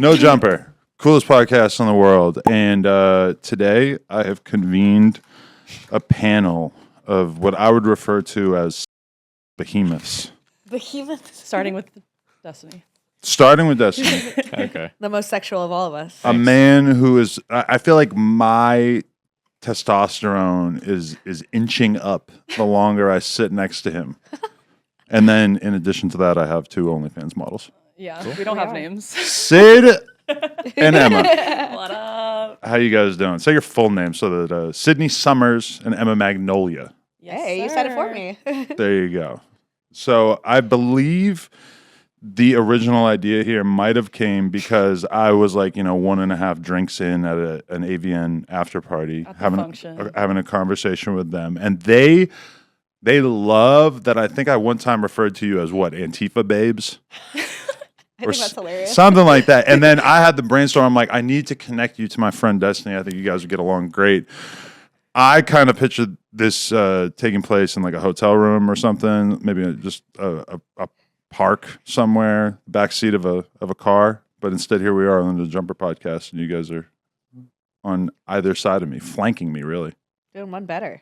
No Jumper, coolest podcast in the world. And today I have convened a panel of what I would refer to as behemoths. Behemoths? Starting with Destiny. Starting with Destiny. Okay. The most sexual of all of us. A man who is, I feel like my testosterone is inching up the longer I sit next to him. And then in addition to that, I have two OnlyFans models. Yeah, we don't have names. Sid and Emma. What up? How you guys doing? Say your full name so that Sidney Summers and Emma Magnolia. Yes, Hey, you said it for me. There you go. So I believe the original idea here might have came because I was like, 1.5 drinks in at an AVN after party, having a conversation with them, and they love that. I think I one time referred to you as what, Antifa babes? I think that's hilarious. Something like that. And then I had the brainstorm. I'm like, I need to connect you to my friend Destiny. I think you guys would get along great. I kind of pictured this taking place in like a hotel room or something, maybe just a park somewhere, backseat of a car. But instead, here we are on the Jumper podcast, and you guys are on either side of me, flanking me, really. Doing one better.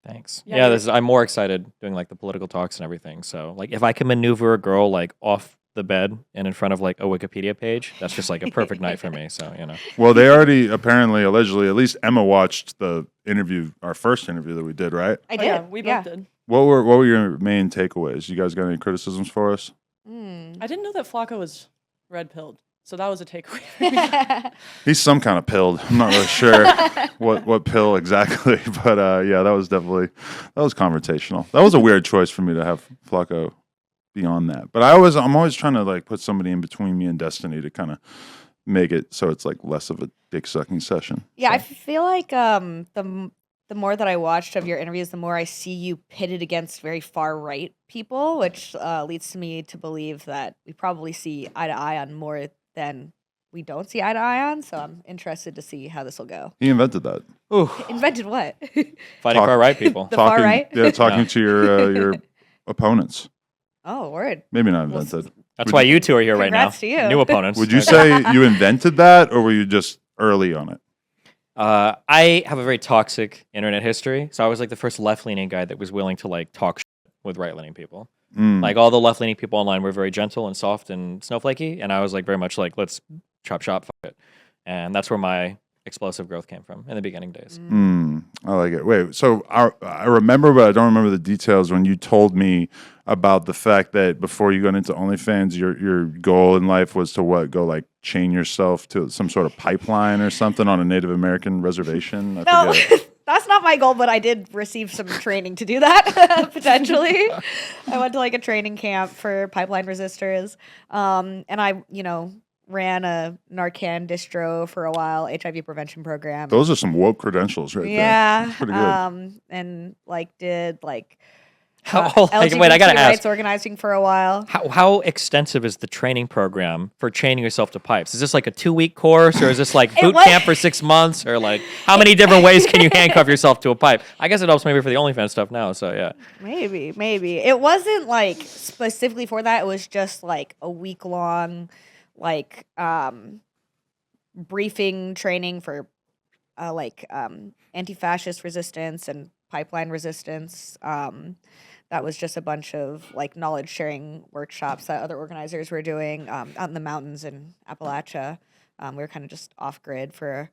Thanks. Yeah, Yeah, I'm more excited doing like the political talks and everything. So like if I can maneuver a girl like off the bed and in front of like a Wikipedia page, that's just like a perfect night for me. So, Well, they already apparently, allegedly, at least Emma watched the interview, our first interview that we did, right? I did. Yeah, we both did. What were your main takeaways? You guys got any criticisms for us? I didn't know that Flacco was red-pilled, so that was a takeaway for me. He's some kind of pilled. I'm not really sure what pill exactly, but yeah, that was confrontational. That was a weird choice for me to have Flacco beyond that. But I'm always trying to like put somebody in between me and Destiny to kind of make it so it's like less of a dick sucking session. Yeah, So. I feel like the more that I watched of your interviews, the more I see you pitted against very far right people, which leads to me to believe that we probably see eye to eye on more than we don't see eye to eye on. So I'm interested to see how this will go. He invented that. ooh, Invented what? fighting far right people. The far right? Yeah, talking Yeah. to your opponents. Oh, word. Maybe not Well, invented. That's why you two are here right now. Congrats to you. New opponents. Would you say you invented that, or were you just early on it? I have a very toxic internet history, so I was like the first left-leaning guy that was willing to like talk shit with right-leaning people. Like all the left-leaning people online were very gentle and soft and snowflakey, and I was like very much like, let's chop shop, fuck it. And that's where my explosive growth came from in the beginning days. I like it. Wait, so I remember, but I don't remember the details when you told me about the fact that before you got into OnlyFans, your goal in life was to go like chain yourself to some sort of pipeline or something on a Native American reservation. No, that's not my goal, but I did receive some training to do that, potentially. I went to like a training camp for pipeline resistors, and I, ran a Narcan distro for a while, HIV prevention program. Those are some woke credentials right there. That's pretty good. And like did like Wait, I gotta rights ask. organizing for a while. How extensive is the training program for chaining yourself to pipes? Is this like a 2-week course, or is this like boot camp for 6 months, or like how many different ways can you handcuff yourself to a pipe? I guess it helps maybe for the OnlyFans stuff now. So yeah, Maybe it wasn't like specifically for that. It was just like a week long, like briefing training for anti-fascist resistance and pipeline resistance. That was just a bunch of like knowledge sharing workshops that other organizers were doing out in the mountains in Appalachia. We were kind of just off grid for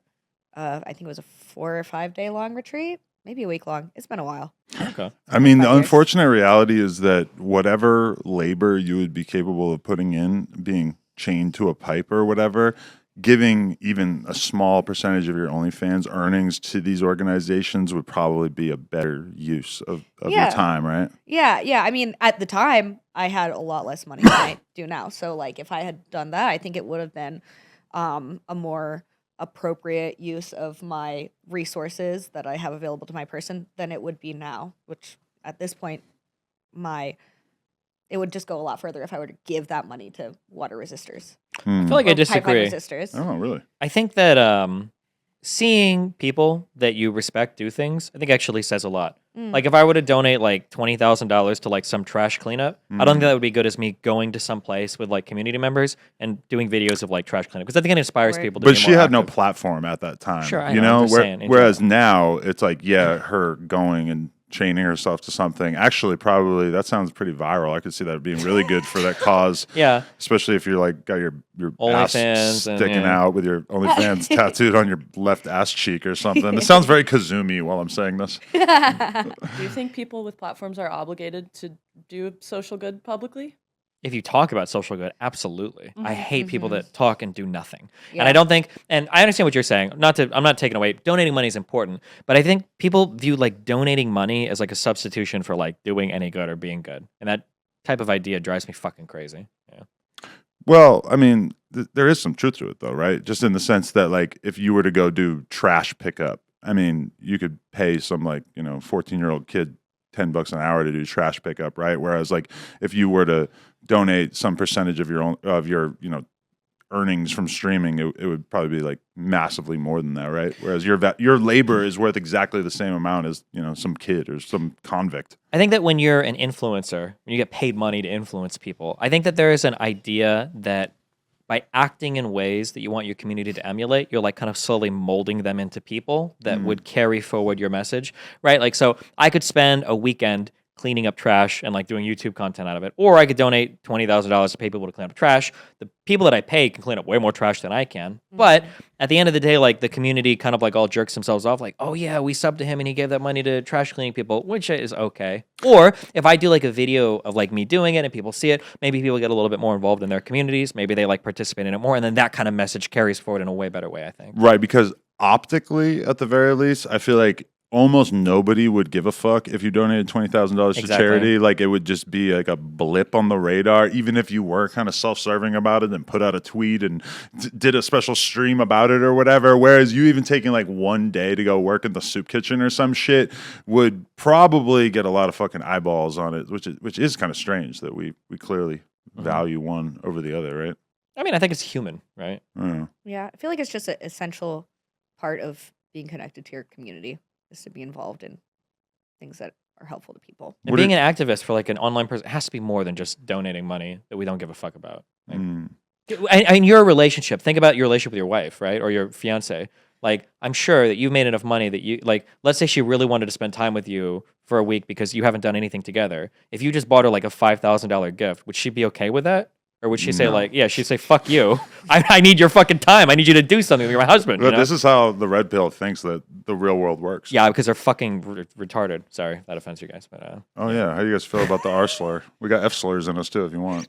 I think it was a 4 or 5 day long retreat, maybe a week long. It's been a while. okay. I mean, the 5 years. unfortunate reality is that whatever labor you would be capable of putting in, being chained to a pipe or whatever, giving even a small percentage of your OnlyFans earnings to these organizations would probably be a better use of your time, right? Yeah. I mean, at the time, I had a lot less money than I do now. So, like, if I had done that, I think it would have been a more appropriate use of my resources that I have available to my person than it would be now, which at this point, it would just go a lot further if I were to give that money to water resistors. I feel like I disagree. Pipeline resistors. Oh, really? I think that seeing people that you respect do things, I think actually says a lot. Like if I were to donate like $20,000 to like some trash cleanup, I don't think that would be good as me going to some place with like community members and doing videos of like trash cleanup because I think it inspires people to But be she more had no active. platform at that time. Sure, I you know, I'm know, just saying, in whereas general. now it's like, yeah, her going and chaining herself to something. Actually, probably that sounds pretty viral. I could see that being really good for that cause. Yeah. Especially if you're like got your ass Onlyfans and, sticking yeah. out with your OnlyFans tattooed on your left ass cheek or something. It sounds very Kazumi while I'm saying this. Do you think people with platforms are obligated to do social good publicly? If you talk about social good, absolutely. I hate people that talk and do nothing. Yeah. And I don't think, and I understand what you're saying. I'm not taking away. Donating money is important, but I think people view like donating money as like a substitution for like doing any good or being good, and that type of idea drives me fucking crazy. Yeah. Well, I mean, there is some truth to it, though, right? Just in the sense that, like, if you were to go do trash pickup, I mean, you could pay some, like, 14-year-old kid $10 an hour to do trash pickup, right? Whereas, like, if you were to donate some percentage of your earnings from streaming, it would probably be like massively more than that, right? Whereas your labor is worth exactly the same amount as some kid or some convict. I think that when you're an influencer, when you get paid money to influence people, I think that there is an idea that by acting in ways that you want your community to emulate, you're like kind of slowly molding them into people that would carry forward your message, right? Like, so I could spend a weekend cleaning up trash and like doing YouTube content out of it, or I could donate $20,000 to pay people to clean up trash. The people that I pay can clean up way more trash than I can. But at the end of the day, like the community kind of like all jerks themselves off, like, oh yeah, we subbed to him and he gave that money to trash cleaning people, which is okay. Or if I do like a video of like me doing it and people see it, maybe people get a little bit more involved in their communities. Maybe they like participate in it more, and then that kind of message carries forward in a way better way, I think. Right, because optically, at the very least, I feel like almost nobody would give a fuck if you donated $20,000 to charity. Like, it would just be like a blip on the radar, even if you were kind of self-serving about it and put out a tweet and did a special stream about it or whatever. Whereas you even taking like one day to go work in the soup kitchen or some shit would probably get a lot of fucking eyeballs on it, which is kind of strange that we clearly value one over the other, right? I mean, I think it's human, right? Yeah, I feel like it's just an essential part of being connected to your community is to be involved in things that are helpful to people. And being an activist for like an online person has to be more than just donating money that we don't give a fuck about. Like, in your relationship, think about your relationship with your wife, right? Or your fiance. Like, I'm sure that you've made enough money that you, like, let's say she really wanted to spend time with you for a week because you haven't done anything together. If you just bought her like a $5,000 gift, would she be okay with that? Or would she say like, yeah, she'd say, fuck you. I need your fucking time. I need you to do something. You're my husband. But this is how the red pill thinks that the real world works. Yeah, because they're fucking retarded. Sorry, that offends you guys. But oh yeah, how do you guys feel about the R-slur? We got F-slurs in us too if you want.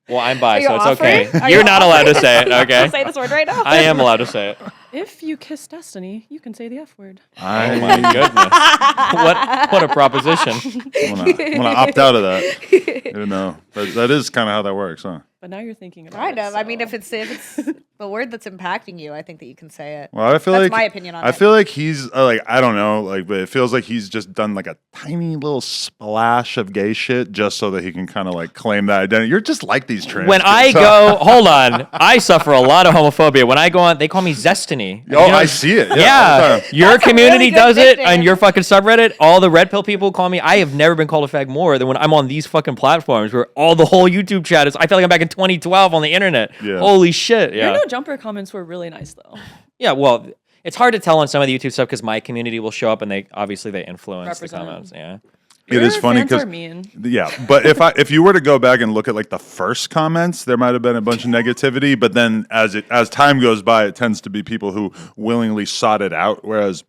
Well, I'm bi, so it's offering? okay. Are You're you not allowed to say it, okay? Say this word right now. I am allowed to say it. If you kiss Destiny, you can say the F word. Oh my goodness. What a proposition. I'm gonna opt out of that. Even though that is kind of how that works, huh? But now you're thinking about Kind it. of. I mean, so- if it's the word that's impacting you, I think that you can say it. Well, I feel That's like my opinion on I it. feel like he's like, I don't know, like, but it feels like he's just done like a tiny little splash of gay shit just so that he can kind of like claim that identity. You're just like these trans. When I kids, huh? go, hold on, I suffer a lot of homophobia. When I go on, they call me Zestiny. Oh, You know- I see it. Yeah, all the time. your That's a community really good does it, nickname. and your fucking subreddit. All the red pill people call me. I have never been called a fag more than when I'm on these fucking platforms where all the whole YouTube chat is. I feel like I'm back in 2012 on the internet. Yeah. Holy shit! Your Yeah, no jumper comments were really nice though. yeah. Well, it's hard to tell on some of the YouTube stuff because my community will show up and they obviously influence the Represent. comments. Yeah. It is Your funny fans are because mean. yeah, but if you were to go back and look at like the first comments, there might have been a bunch of negativity, but then as time goes by, it tends to be people who willingly sought it out. Whereas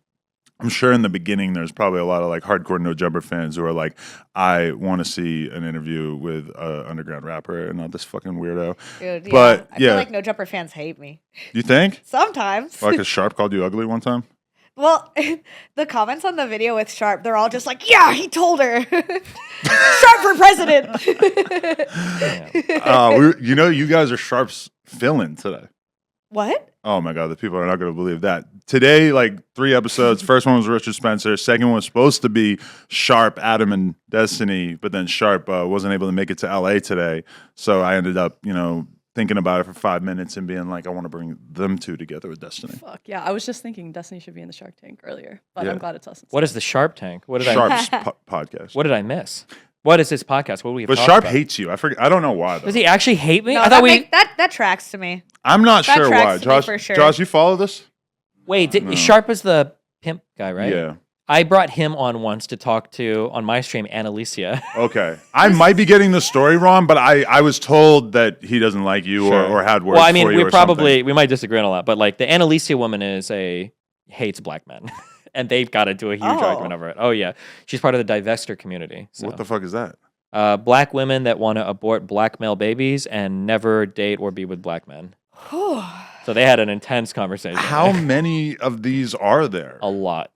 I'm sure in the beginning there's probably a lot of like hardcore no jumper fans who are like, I want to see an interview with an underground rapper and not this fucking weirdo. Dude, But, I yeah. feel like no jumper fans hate me. You think? Sometimes. Like a Sharp called you ugly one time? Well, the comments on the video with Sharp, they're all just like, yeah, he told her. Sharp for president. You guys are Sharp's fill-in today. What? Oh my God, the people are not going to believe that. Today, like 3 episodes. First one was Richard Spencer. Second one was supposed to be Sharp, Adam, and Destiny, but then Sharp wasn't able to make it to LA today. So I ended up, thinking about it for 5 minutes and being like, I want to bring them two together with Destiny. Fuck yeah! I was just thinking Destiny should be in the Shark Tank earlier, but Yeah. I'm glad it's us. What is the Sharp Tank? What did Sharp's podcast. What did I miss? What is this podcast? What do we have But talked Sharp about? hates you. I forget. I don't know why though. Does he actually hate me? No, I thought that tracks to me. I'm not That sure tracks why. to me Josh, for sure. Josh, you follow this? Wait, No. Sharp is the pimp guy, right? Yeah. I brought him on once to talk to, on my stream, Annalicia. Okay. I might be getting the story wrong, but I was told that he doesn't like you Sure. or had words Well, I mean, for you we or probably, we might disagree on a lot, but like the Annalicia woman hates black men. And they've got into a huge argument over it. Oh, yeah. She's part of the divester community. So. What the fuck is that? Black women that want to abort black male babies and never date or be with black men. So they had an intense conversation. How many of these are there? A lot.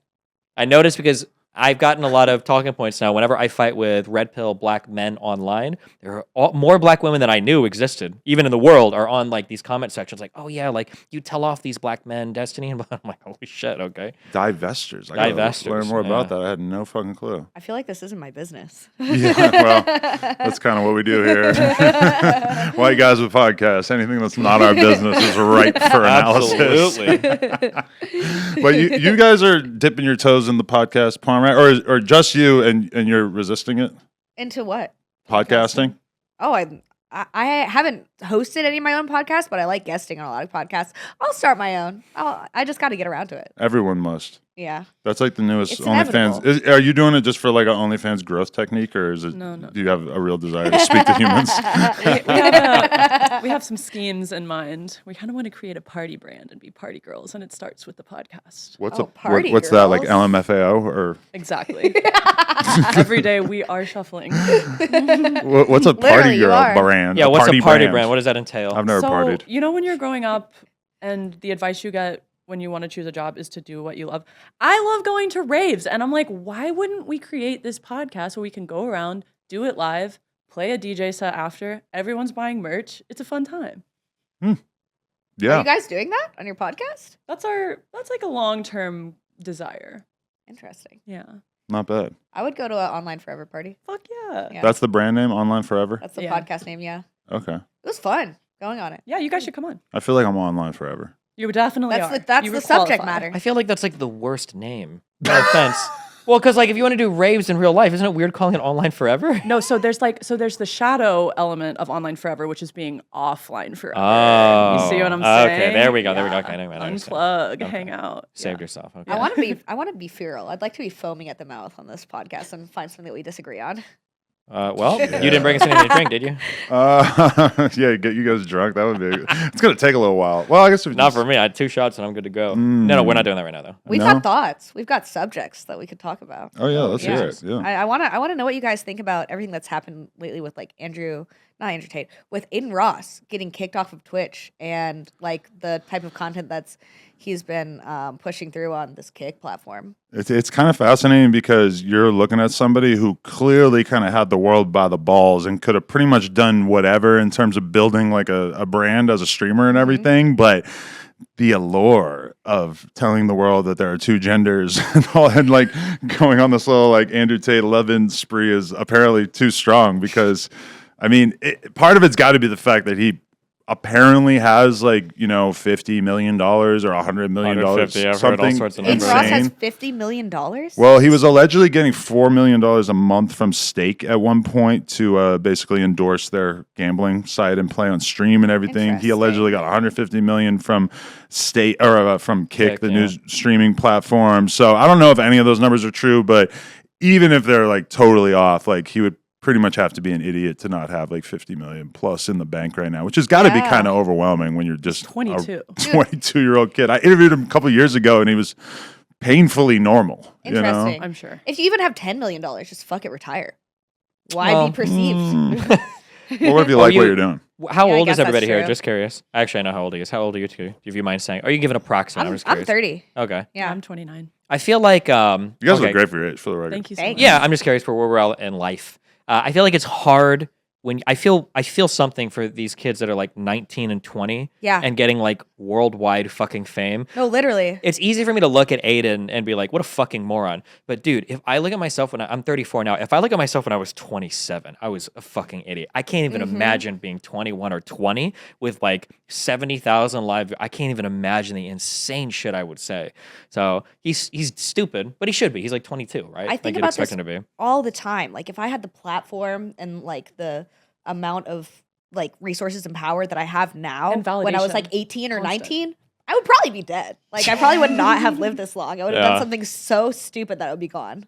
I noticed because I've gotten a lot of talking points now. Whenever I fight with red pill black men online, there are more black women than I knew existed, even in the world, are on like these comment sections like, oh yeah, like you tell off these black men, Destiny. And I'm like, holy shit, okay. Divestors. I gotta Divestors, learn more about yeah. that. I had no fucking clue. I feel like this isn't my business. Yeah, well, that's kind of what we do here. White guys with podcasts. Anything that's not our business is ripe for analysis. Absolutely. But you guys are dipping your toes in the podcast porn, right? Or just you and you're resisting it? Into what? Podcasting? Oh, I haven't hosted any of my own podcasts, but I like guesting on a lot of podcasts. I'll start my own. I just got to get around to it. Everyone must. Yeah. That's like the newest It's OnlyFans. inevitable. Are you doing it just for like an OnlyFans growth technique, or is it? No. Do you have a real desire to speak to humans? We have some schemes in mind. We kind of want to create a party brand and be party girls, and it starts with the podcast. What's Oh, party what's that, like girls. LMFAO or Exactly. Every day we are shuffling. what's a party Literally, you girl are. brand? Yeah, what's a party brand? What does that entail? I've never So, partied. you know when you're growing up and the advice you get when you want to choose a job is to do what you love. I love going to raves, and I'm like, why wouldn't we create this podcast where we can go around, do it live, play a DJ set after, everyone's buying merch. It's a fun time. Are Yeah. you guys doing that on your podcast? That's like a long-term desire. Interesting. Yeah. Not bad. I would go to an online forever party. Fuck yeah. Yeah. That's the brand name, Online Forever? That's the Yeah. podcast name. Yeah. Okay. It was fun going on it. Yeah, you guys should come on. I feel like I'm online forever. You definitely That's are. that's You the would subject qualify. matter. I feel like that's like the worst name. No offense. Well, because like if you want to do raves in real life, isn't it weird calling it online forever? No, so there's the shadow element of online forever, which is being offline forever. Oh, You see what I'm saying? okay, there we go, there we go. Yeah. Okay, I understand. Unplug, Okay. hang out. Saved Yeah. yourself. Okay. I want to be feral. I'd like to be foaming at the mouth on this podcast and find something that we disagree on. Well, you didn't bring us anything to drink, did you? Yeah, get you guys drunk. That would be. It's gonna take a little while. Well, I guess if Not for me. I had 2 shots and I'm good to go. No, we're not doing that right now, though. We've No? had thoughts. We've got subjects that we could talk about. Oh yeah, let's Yeah. hear it. Yeah. I want to know what you guys think about everything that's happened lately with like not Andrew Tate, with Adin Ross getting kicked off of Twitch and like the type of content that's he's been pushing through on this Kink platform. It's kind of fascinating because you're looking at somebody who clearly kind of had the world by the balls and could have pretty much done whatever in terms of building like a brand as a streamer and everything, but the allure of telling the world that there are 2 genders and like going on this little like Andrew Tate loving spree is apparently too strong because I mean, part of it's got to be the fact that he apparently has like, $50 million or $100 million. 150, I've heard all something sorts of Adin numbers. Ross has insane. $50 million. Well, he was allegedly getting $4 million a month from Stake at one point to basically endorse their gambling site and play on stream and everything. He Interesting. allegedly got $150 million from State or from Kik, Kik, the yeah. new streaming platform. So I don't know if any of those numbers are true, but even if they're like totally off, like he would pretty much have to be an idiot to not have like 50 million plus in the bank right now, which has got to be Yeah. kind of overwhelming when you're just 22. a 22-year-old kid. I interviewed him a couple years ago and he was painfully normal. Interesting. I'm sure. If you even have $10 million, just fuck it, retire. Why Well, be perceived? Well, what if you like what you're doing? How Yeah, I old guess is everybody that's here? true. Just curious. Actually, I know how old he is. How old are you two? If you mind saying, or you can give an approximate. I'm just I'm curious. 30. Okay. Yeah. I'm 29. I feel like You guys okay. look great for your age, for the record. Thank you so Thank much. you. Yeah, I'm just curious for where we're at in life. I feel like it's hard when I feel something for these kids that are like 19 and 20 Yeah. and getting like worldwide fucking fame. No, literally. It's easy for me to look at Adin and be like, what a fucking moron. But dude, if I look at myself when I'm 34 now, if I look at myself when I was 27, I was a fucking idiot. I can't even imagine being 21 or 20 with like 70,000 live. I can't even imagine the insane shit I would say. So he's stupid, but he should be. He's like 22, right? I think like you'd about expect this him to be. all the time. Like if I had the platform and like the amount of like resources and power that I have now And when I was validation. like 18 or Constant. 19, I would probably be dead. Like I probably would not have lived this long. I would have Yeah. done something so stupid that it would be gone.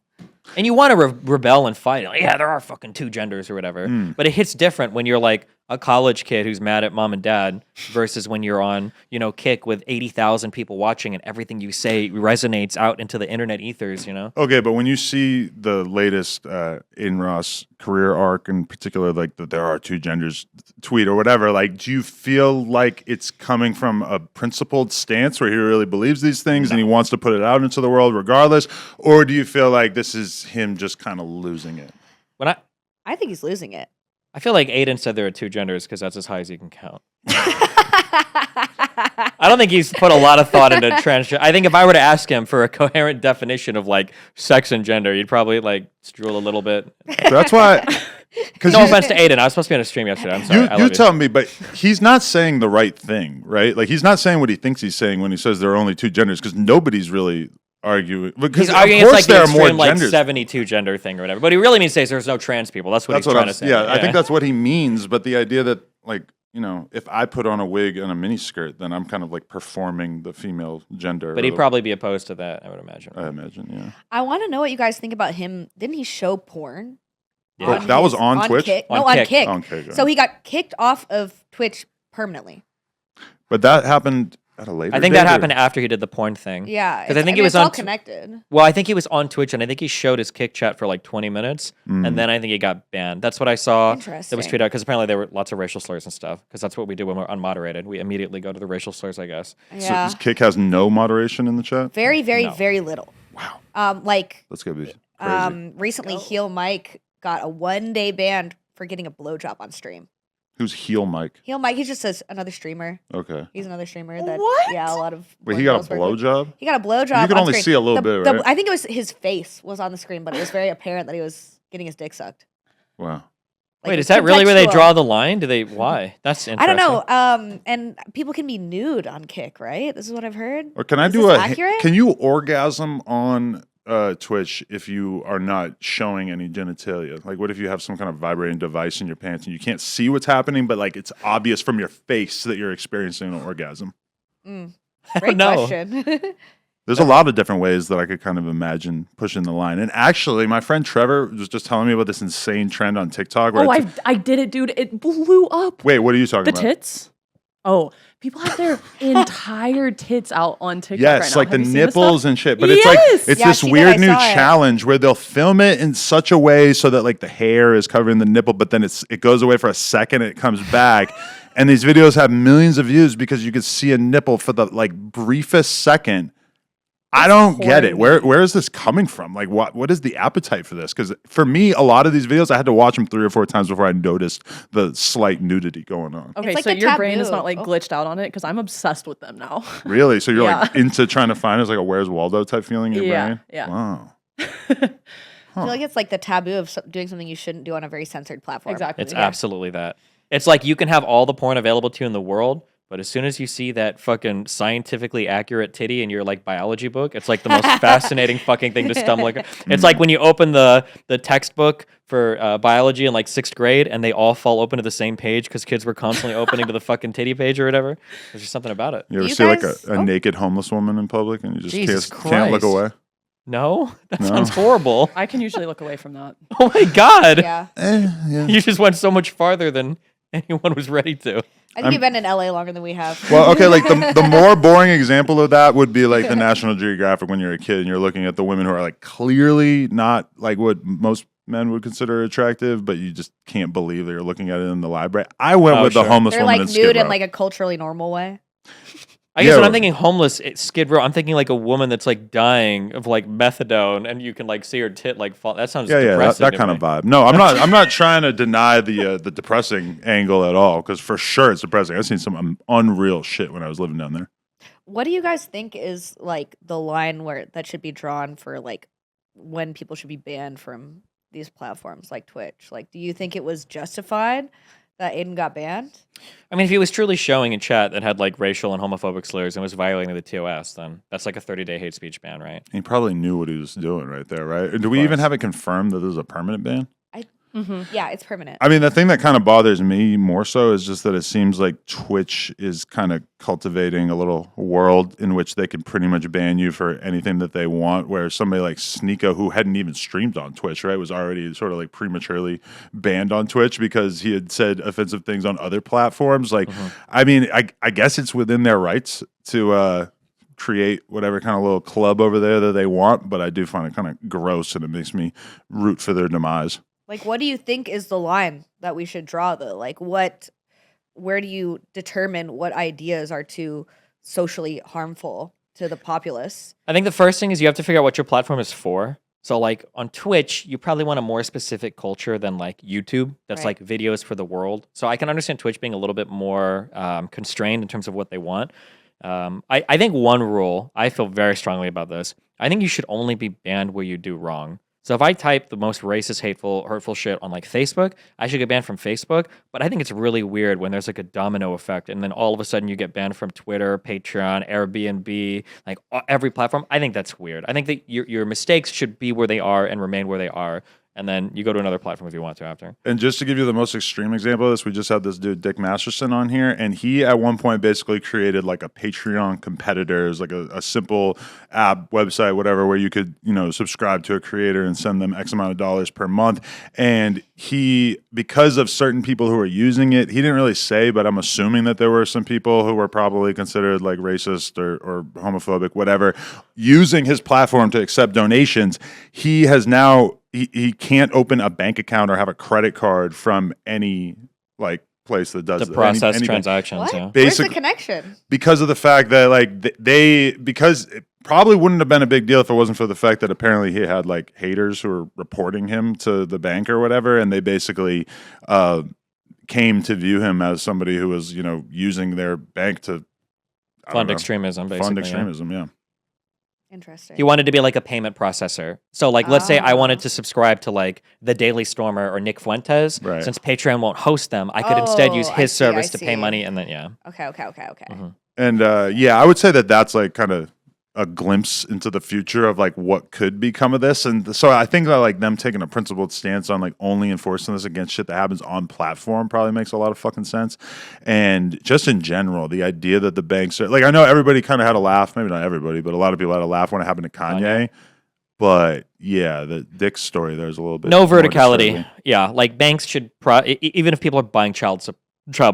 And you want to rebel and fight. Like, yeah, there are fucking two genders or whatever. But it hits different when you're like a college kid who's mad at mom and dad versus when you're on, Kik with 80,000 people watching and everything you say resonates out into the internet ethers, Okay, but when you see the latest Adin Ross career arc, in particular, like that there are two genders tweet or whatever, like, do you feel like it's coming from a principled stance where he really believes these things and he wants to put it out into the world regardless, or do you feel like this is him just kind of losing it? When I think he's losing it. I feel like Adin said there are two genders because that's as high as he can count. I don't think he's put a lot of thought into transgender. I think if I were to ask him for a coherent definition of like sex and gender, he'd probably like drool a little bit. That's why. Because No offense to Adin, I was supposed to be on a stream yesterday. I'm sorry. I love you tell me, but he's not saying the right thing, right? Like he's not saying what he thinks he's saying when he says there are only two genders, because nobody's really arguing. Because He's arguing of it's course like the there are more extreme, like genders. 72 gender thing or whatever. But he really means to say there's no trans people. That's what he's trying to say. Yeah, I think that's what he means. But the idea that, like, if I put on a wig and a mini skirt, then I'm kind of like performing the female gender. But he'd probably be opposed to that, I would imagine. I imagine, yeah. I want to know what you guys think about him. Didn't he show porn? Yeah. That was on Twitch? Kick? On No, on Kik. Kik. On Kik, So he got kicked off of Twitch permanently. But that happened at a later I think date, that or- happened after he did the porn thing. Yeah, Because I think he was it's all on. connected. Well, I think he was on Twitch, and I think he showed his Kik chat for like 20 minutes, and then I think he got banned. That's what I saw. That was Interesting. tweeted out because apparently there were lots of racial slurs and stuff. Because that's what we do when we're unmoderated. We immediately go to the racial slurs, I guess. Yeah, So Kik has no moderation in the chat? very, very, No. very little. Wow. Like That's going to be crazy. recently, Heel Mike got a 1-day ban for getting a blowjob on stream. Who's Heel Mike? Heel Mike, he's just another streamer. Okay. He's another streamer that What? yeah, a lot of. Wait, he got a girls work with. blowjob? He got a blowjob. You can on only screen. see a little bit, right? I think it was his face was on the screen, but it was very apparent that he was getting his dick sucked. Wow. Like, Wait, it's is that really where they contextual. draw the line? Do they? Why? That's I interesting. don't know. And people can be nude on Kik, right? This is what I've heard. Or can I Is do this a? accurate? Can you orgasm on Twitch if you are not showing any genitalia? Like, what if you have some kind of vibrating device in your pants and you can't see what's happening, but like it's obvious from your face that you're experiencing an orgasm? Great know. question. There's a lot of different ways that I could kind of imagine pushing the line. And actually, my friend Trevor was just telling me about this insane trend on TikTok. Where Oh, it's- I did it, dude. It blew up. Wait, what are you talking The about? tits? Oh, people have their entire tits out on TikTok Yes, right now. like Have the you seen this nipples stuff? and shit. But it's like Yes! it's Yeah, this she did, weird I new saw it. challenge where they'll film it in such a way so that like the hair is covering the nipple, but then it goes away for a second, it comes back. And these videos have millions of views because you could see a nipple for the like briefest second. I don't get it. Where is this coming from? Like, what is the appetite for this? Because for me, a lot of these videos, I had to watch them 3 or 4 times before I noticed the slight nudity going on. Okay, like so the your brain is taboo. not like Oh. glitched out on it because I'm obsessed with them now. Really? So you're Yeah. like into trying to find it's like a Where's Waldo type feeling in your Yeah, brain? yeah. Wow. I feel like it's like the taboo of doing something you shouldn't do on a very censored platform. Exactly. It's yeah. absolutely that. It's like you can have all the porn available to you in the world, but as soon as you see that fucking scientifically accurate titty in your like biology book, it's like the most fascinating fucking thing to stumble. It's like when you open the textbook for biology in like 6th grade and they all fall open to the same page because kids were constantly opening to the fucking titty page or whatever. There's just something about it. You ever You see like guys- a naked homeless woman in public and you just Jesus can't look Christ. away? No, that No. sounds horrible. I can usually look away from that. Oh my god, Yeah. Yeah. you just went so much farther than anyone was ready to. I think you've been in LA longer than we have. Well, okay, like the more boring example of that would be like the National Geographic when you're a kid and you're looking at the women who are like clearly not like what most men would consider attractive, but you just can't believe that you're looking at it in the library. I went Oh, with the sure. homeless They're woman like in Skid nude in Row. like a culturally normal way. I guess Yeah. when I'm thinking homeless, Skid Row, I'm thinking like a woman that's like dying of like methadone, and you can like see her tit like fall. That sounds depressing. That kind of vibe. No, I'm not trying to deny the depressing angle at all, because for sure it's depressing. I've seen some unreal shit when I was living down there. What do you guys think is like the line where that should be drawn for like when people should be banned from these platforms like Twitch? Like, do you think it was justified that Aiden got banned? I mean, if he was truly showing a chat that had like racial and homophobic slurs and was violating the TOS, then that's like a 30-day hate speech ban, right? He probably knew what he was doing right there, right? Do we even have it confirmed that this is a permanent ban? Yeah, it's permanent. I mean, the thing that kind of bothers me more so is just that it seems like Twitch is kind of cultivating a little world in which they can pretty much ban you for anything that they want, where somebody like Sneeko, who hadn't even streamed on Twitch, right, was already sort of like prematurely banned on Twitch because he had said offensive things on other platforms. Like, I mean, I guess it's within their rights to create whatever kind of little club over there that they want, but I do find it kind of gross, and it makes me root for their demise. Like, what do you think is the line that we should draw, though? Like, where do you determine what ideas are too socially harmful to the populace? I think the first thing is you have to figure out what your platform is for. So, like on Twitch, you probably want a more specific culture than like YouTube. That's Right. like videos for the world. So I can understand Twitch being a little bit more constrained in terms of what they want. I think one rule, I feel very strongly about this. I think you should only be banned where you do wrong. So if I type the most racist, hateful, hurtful shit on like Facebook, I should get banned from Facebook. But I think it's really weird when there's like a domino effect, and then all of a sudden you get banned from Twitter, Patreon, Airbnb, like every platform. I think that's weird. I think that your mistakes should be where they are and remain where they are. And then you go to another platform if you want to after. And just to give you the most extreme example of this, we just had this dude, Dick Masterson, on here, and he at one point basically created like a Patreon competitors, like a simple app, website, whatever, where you could, subscribe to a creator and send them X amount of dollars per month. And he, because of certain people who were using it, he didn't really say, but I'm assuming that there were some people who were probably considered like racist or homophobic, whatever, using his platform to accept donations. He has now... He can't open a bank account or have a credit card from any like place that does to process transactions. What? Yeah. Where's the connection? Because of the fact that like because it probably wouldn't have been a big deal if it wasn't for the fact that apparently he had like haters who were reporting him to the bank or whatever, and they basically came to view him as somebody who was using their bank to Fund extremism, basically. Fund extremism, yeah. Interesting. He wanted to be like a payment processor. So like, let's say I wanted to subscribe to like the Daily Stormer or Nick Fuentes. Right. Since Patreon won't host them, I could instead use his service to pay see. money, and then yeah. Okay. And I would say that that's like kind of a glimpse into the future of like what could become of this. And so I think that like them taking a principled stance on like only enforcing this against shit that happens on platform probably makes a lot of fucking sense. And just in general, the idea that the banks are like, I know everybody kind of had a laugh, maybe not everybody, but a lot of people had a laugh when it happened to Kanye. But yeah, the Dick story there's a little bit no more verticality. disturbing. Yeah, like banks should even if people are buying child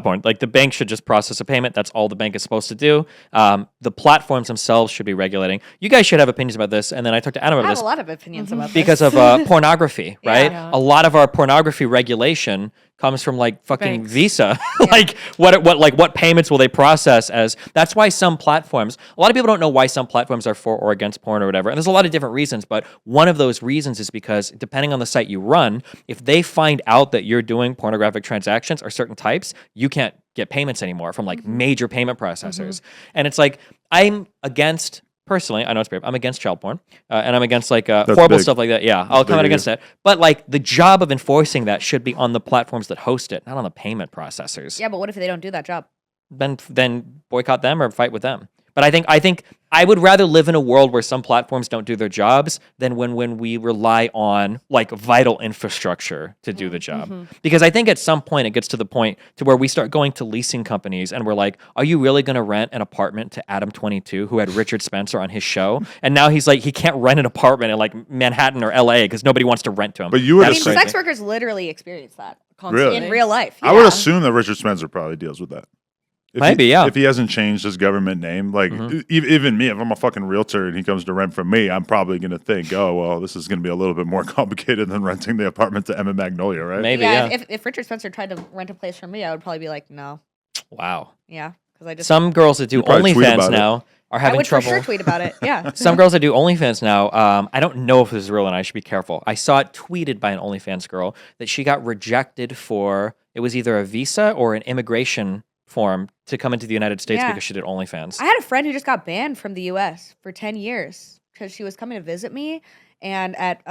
porn, like the bank should just process a payment. That's all the bank is supposed to do. The platforms themselves should be regulating. You guys should have opinions about this. And then I talked to Adam about I have this a lot of opinions about this. because of pornography, right? Yeah. A lot of our pornography regulation comes from like fucking Banks. Visa. Like what payments will they process as? That's why some platforms, a lot of people don't know why some platforms are for or against porn or whatever. And there's a lot of different reasons, but one of those reasons is because depending on the site you run, if they find out that you're doing pornographic transactions or certain types, you can't get payments anymore from like major payment processors. And it's like, I'm against, personally, I know it's brave, I'm against child porn, and I'm against like horrible big. stuff like that. Yeah, I'll come out against that. But like the job of enforcing that should be on the platforms that host it, not on the payment processors. Yeah, but what if they don't do that job? Then boycott them or fight with them. But I think I would rather live in a world where some platforms don't do their jobs than when we rely on like vital infrastructure to do the job. Because I think at some point it gets to the point to where we start going to leasing companies and we're like, are you really going to rent an apartment to Adam 22 who had Richard Spencer on his show? And now he's like, he can't rent an apartment in like Manhattan or LA because nobody wants to rent to him. But you would I mean, assume, sex workers literally experience that Really? in real life. I would Yeah. assume that Richard Spencer probably deals with that. Maybe, yeah. If he hasn't changed his government name, like even me, if I'm a fucking realtor and he comes to rent from me, I'm probably going to think, oh, well, this is going to be a little bit more complicated than renting the apartment to Emma Magnolia, right? Maybe, yeah. If Richard Spencer tried to rent a place from me, I would probably be like, no. Wow. Yeah. because I just Some girls that do You probably tweet OnlyFans about it. now are I having would trouble. for sure tweet about it. Yeah. Some girls that do OnlyFans now, I don't know if this is real and I should be careful. I saw it tweeted by an OnlyFans girl that she got rejected for, it was either a visa or an immigration form to come into the United States Yeah. because she did OnlyFans. I had a friend who just got banned from the U.S. for 10 years because she was coming to visit me, and at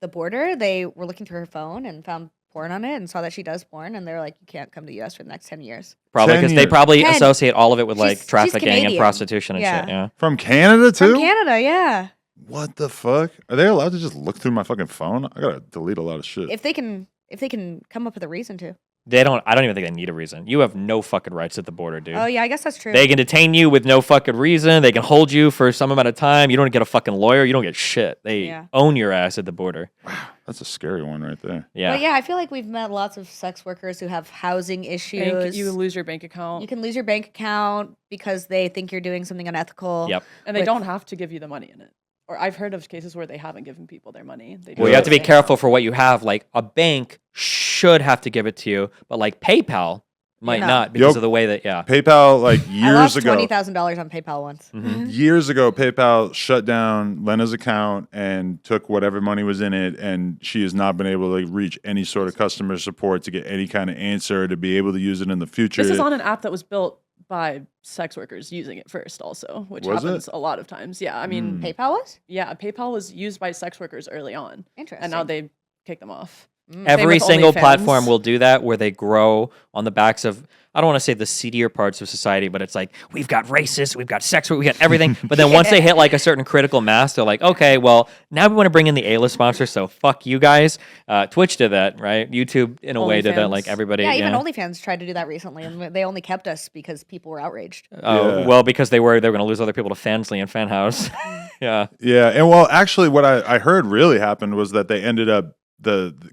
the border they were looking through her phone and found porn on it and saw that she does porn, and they were like, "You can't come to the U.S. for the next 10 years." Probably 10 because they years. probably 10. associate all of it with like She's trafficking and Canadian. prostitution and Yeah. shit. Yeah. From Canada too? From Canada, yeah. What the fuck? Are they allowed to just look through my fucking phone? I gotta delete a lot of shit. If they can come up with a reason to. They don't. I don't even think they need a reason. You have no fucking rights at the border, dude. Oh yeah, I guess that's true. They can detain you with no fucking reason. They can hold you for some amount of time. You don't get a fucking lawyer. You don't get shit. They Yeah. own your ass at the border. That's a scary one right there. Yeah. But yeah, I feel like we've met lots of sex workers who have housing issues. You lose your bank account. You can lose your bank account because they think you're doing something unethical. Yep. And they with- don't have to give you the money in it. Or I've heard of cases where they haven't given people their money. They Well, just you have to be say, careful for what you have. Like a bank should have to give it to you, but like PayPal might Yeah. not because Yo, of the way that. Yeah. PayPal, like I years lost ago, $20,000 on PayPal once. years ago, PayPal shut down Lena's account and took whatever money was in it, and she has not been able to reach any sort of customer support to get any kind of answer to be able to use it in the future. This is on an app that was built by sex workers using it first also, which Was happens it? a lot of times. Yeah, I mean, PayPal was? yeah, PayPal was used by sex workers early on, Interesting. and now they kick them off. Every with single OnlyFans. platform will do that where they grow on the backs of, I don't want to say the seedier parts of society, but it's like, we've got racists, we've got sex, we got everything. But then once they hit like a certain critical mass, they're like, okay, well, now we want to bring in the A-list sponsors, so fuck you guys. Twitch did that, right? YouTube, in a way, did that. OnlyFans. Like everybody. Yeah, even OnlyFans tried to do that recently, and they only kept us because people were outraged. Oh, Yeah. well, because they were going to lose other people to Fansly and Fan House. Yeah. Yeah, and well, actually, what I heard really happened was that they ended up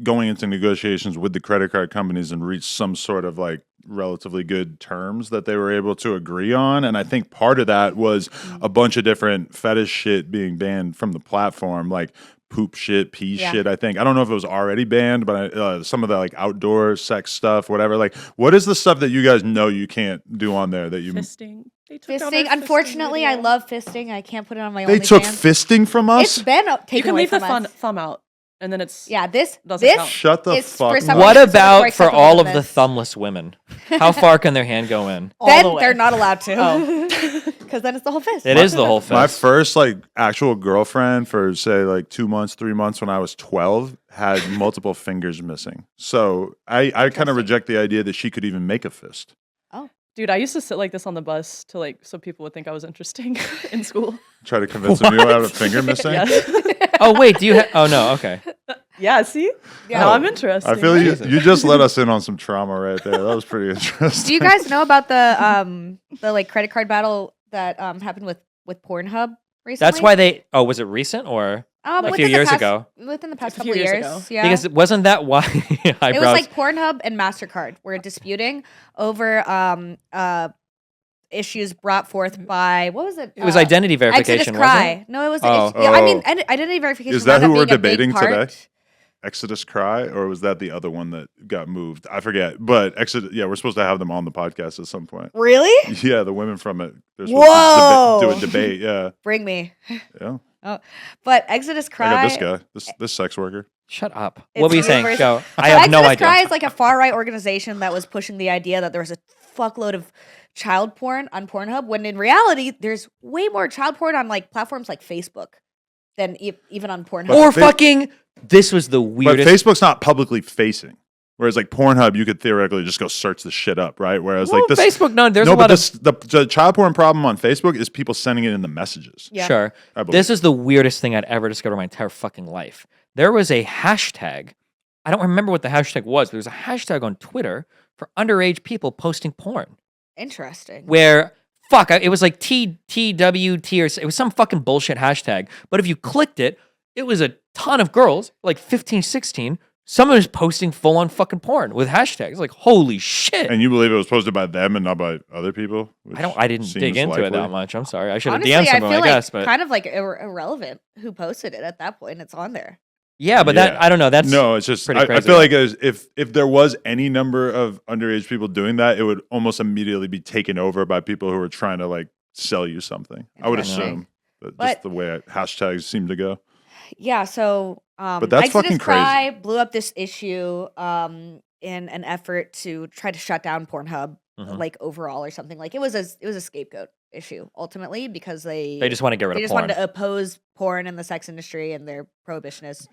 going into negotiations with the credit card companies and reached some sort of like relatively good terms that they were able to agree on. And I think part of that was a bunch of different fetish shit being banned from the platform, like poop shit, pee Yeah. shit. I think I don't know if it was already banned, but some of the like outdoor sex stuff, whatever. Like, what is the stuff that you guys know you can't do on there that you? Fisting. They took down Fisting. our Unfortunately, I video. love fisting. I can't put it on my They OnlyFans. took fisting from us. It's been taken You can away leave the from us. thumb out, and then it's Yeah, this Doesn't this count. Shut the is fuck for up. someone What who's about more for acceptable all than of the this. thumbless women? How far can their hand go in? all Then the way. they're not allowed to. Oh. Because then it's the whole fist. It is the whole My fist. first like actual girlfriend for say like 2 months, 3 months when I was 12 had multiple fingers missing. So I kind of Interesting. reject the idea that she could even make a fist. Dude, I used to sit like this on the bus to like so people would think I was interesting in school. Try to convince them you have a finger missing. Yes. Oh, wait, do you oh, no, okay. Yeah, see? Yeah. Now I'm interested. I feel you just let us in on some trauma right there. That was pretty interesting. Do you guys know about the like credit card battle that happened with PornHub recently? That's why they, oh, was it recent or? a within few the years past- ago. Within the past A few couple years years, ago. yeah. Because wasn't that why it eyebrows? was like Pornhub and MasterCard were disputing over issues brought forth by what was it? It was identity verification, Exodus wasn't Cry. it? No, it was. Oh. Yeah, I mean, Oh. identity verification. Is that wound who up we're being a big debating part. today? Exodus Cry, or was that the other one that got moved? I forget. But Exodus, yeah, we're supposed to have them on the podcast at some point. Really? Yeah, the women from it. They're Whoa! supposed to do a debate. Yeah, Bring me. yeah. But Exodus I Cry. got this guy, this sex worker. Shut up. It's What were you the saying? universe- Go. I So have no Exodus idea. Cry is like a far right organization that was pushing the idea that there was a fuckload of child porn on Pornhub, when in reality, there's way more child porn on like platforms like Facebook than even on Pornhub. Or Fa- fucking, this was the But weirdest. Facebook's not publicly facing. Whereas like Pornhub, you could theoretically just go search the shit up, right? Whereas Well, like this Facebook, no, there's no, a lot but of. the child porn problem on Facebook is people sending it in the messages. Yeah. Sure. I believe. This is the weirdest thing I'd ever discovered in my entire fucking life. There was a hashtag. I don't remember what the hashtag was. There was a hashtag on Twitter for underage people posting porn. Interesting. Where fuck, it was like TWT or it was some fucking bullshit hashtag. But if you clicked it, it was a ton of girls, like 15, 16. Someone was posting full on fucking porn with hashtags. Like, holy shit. And you believe it was posted by them and not by other people? I didn't Seems dig into it likely. that much. I'm sorry. I should have Honestly, DM'd I someone, feel I like guess. But kind of like irrelevant who posted it at that point. It's on there. Yeah, but that I don't know. That's no. It's just pretty I crazy. feel like if there was any number of underage people doing that, it would almost immediately be taken over by people who are trying to like sell you something. I would Interesting. assume, but But- just the way hashtags seem to go. Yeah, so But that's Exodus fucking Cry crazy. blew up this issue in an effort to try to shut down Pornhub, Mhm. like overall or something. Like it was a scapegoat issue ultimately because they They just want to get rid they of just porn. wanted to oppose porn and the sex industry and their prohibitionists.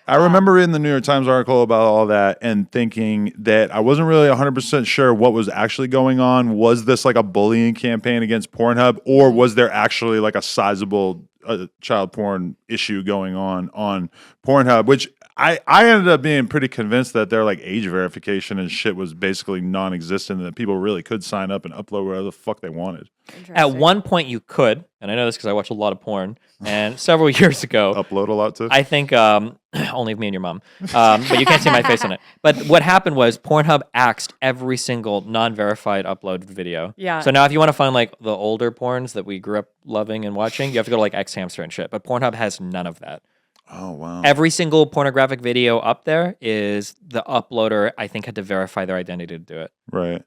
I remember reading the New York Times article about all that and thinking that I wasn't really 100% sure what was actually going on. Was this like a bullying campaign against Pornhub, or was there actually like a sizable child porn issue going on Pornhub, which I ended up being pretty convinced that their like age verification and shit was basically non-existent and that people really could sign up and upload whatever the fuck they wanted. At one point, you could, and I know this because I watch a lot of porn, and several years ago, Upload a lot too. I think only me and your mom, but you can't see my face on it. But what happened was Pornhub axed every single non-verified uploaded video. Yeah. So now if you want to find like the older porns that we grew up loving and watching, you have to go to like X Hamster and shit. But Pornhub has none of that. Oh wow. Every single pornographic video up there is the uploader, I think, had to verify their identity to do it. Right.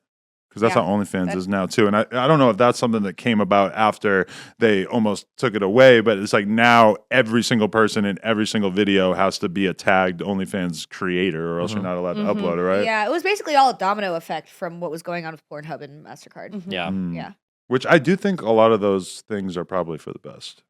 Because that's Yeah, how OnlyFans that- is now too. And I don't know if that's something that came about after they almost took it away, but it's like now every single person in every single video has to be a tagged OnlyFans creator or else you're not allowed to upload it, right? Yeah, it was basically all a domino effect from what was going on with Pornhub and MasterCard. Yeah. Yeah. Which I do think a lot of those things are probably for the best.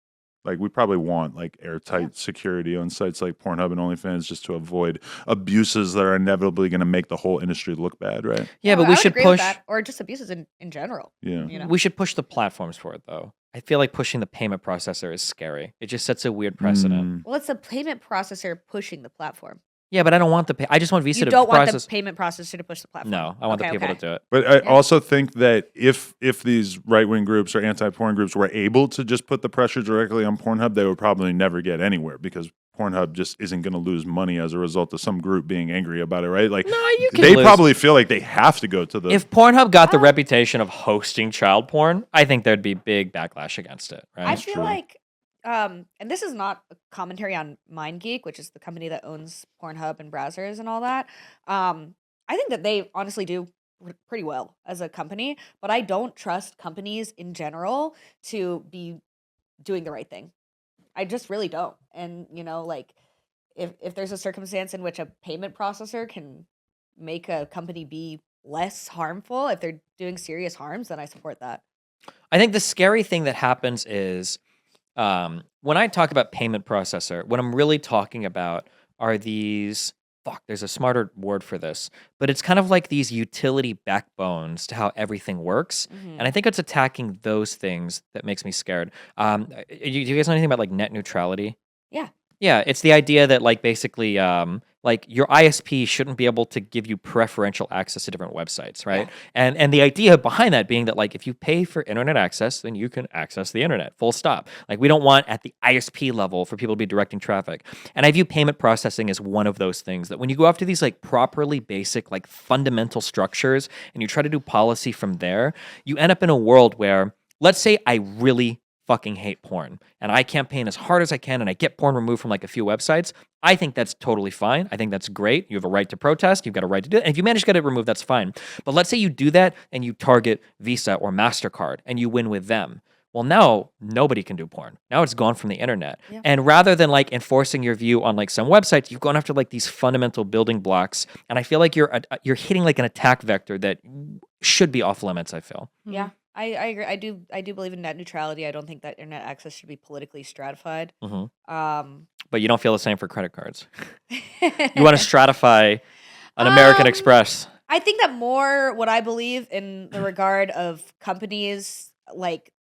Like we probably want like airtight security on sites like Pornhub and OnlyFans just to avoid abuses that are inevitably going to make the whole industry look bad, right? Yeah, but I we would should agree with push. that, or just abuses in general. Yeah. You know? We should push the platforms for it, though. I feel like pushing the payment processor is scary. It just sets a weird precedent. Well, it's the payment processor pushing the platform. Yeah, but I don't want the pay. I just want Visa You to don't want process. the payment processor to push the platform. No, I want the Okay, people okay. to do it. But I also think that if these right-wing groups or anti-porn groups were able to just put the pressure directly on Pornhub, they would probably never get anywhere because Pornhub just isn't going to lose money as a result of some group being angry about it, right? Like, No, you can they lose. probably feel like they have to go to the. If Pornhub got the reputation of hosting child porn, I think there'd be big backlash against it, right? I feel like, and this is not a commentary on MindGeek, which is the company that owns Pornhub and browsers and all that. I think that they honestly do pretty well as a company, but I don't trust companies in general to be doing the right thing. I just really don't. And like if there's a circumstance in which a payment processor can make a company be less harmful, if they're doing serious harms, then I support that. I think the scary thing that happens is when I talk about payment processor, what I'm really talking about are these. There's a smarter word for this, but it's kind of like these utility backbones to how everything works. And I think it's attacking those things that makes me scared. Do you guys know anything about like net neutrality? Yeah. Yeah, it's the idea that like basically like your ISP shouldn't be able to give you preferential access to different websites, right? Yeah. And the idea behind that being that like if you pay for internet access, then you can access the internet. Full stop. Like we don't want at the ISP level for people to be directing traffic. And I view payment processing as one of those things that when you go after these like properly basic like fundamental structures and you try to do policy from there, you end up in a world where let's say I really fucking hate porn and I campaign as hard as I can and I get porn removed from like a few websites. I think that's totally fine. I think that's great. You have a right to protest. You've got a right to do it. And if you manage to get it removed, that's fine. But let's say you do that and you target Visa or MasterCard and you win with them. Well, now nobody can do porn. Now it's gone from the internet. Yeah. And rather than like enforcing your view on like some websites, you've gone after like these fundamental building blocks. And I feel like you're hitting like an attack vector that should be off limits, I feel. Yeah. I agree. I do believe in net neutrality. I don't think that internet access should be politically stratified. But you don't feel the same for credit cards. You want to stratify an American Express. I think that more what I believe in the regard of companies like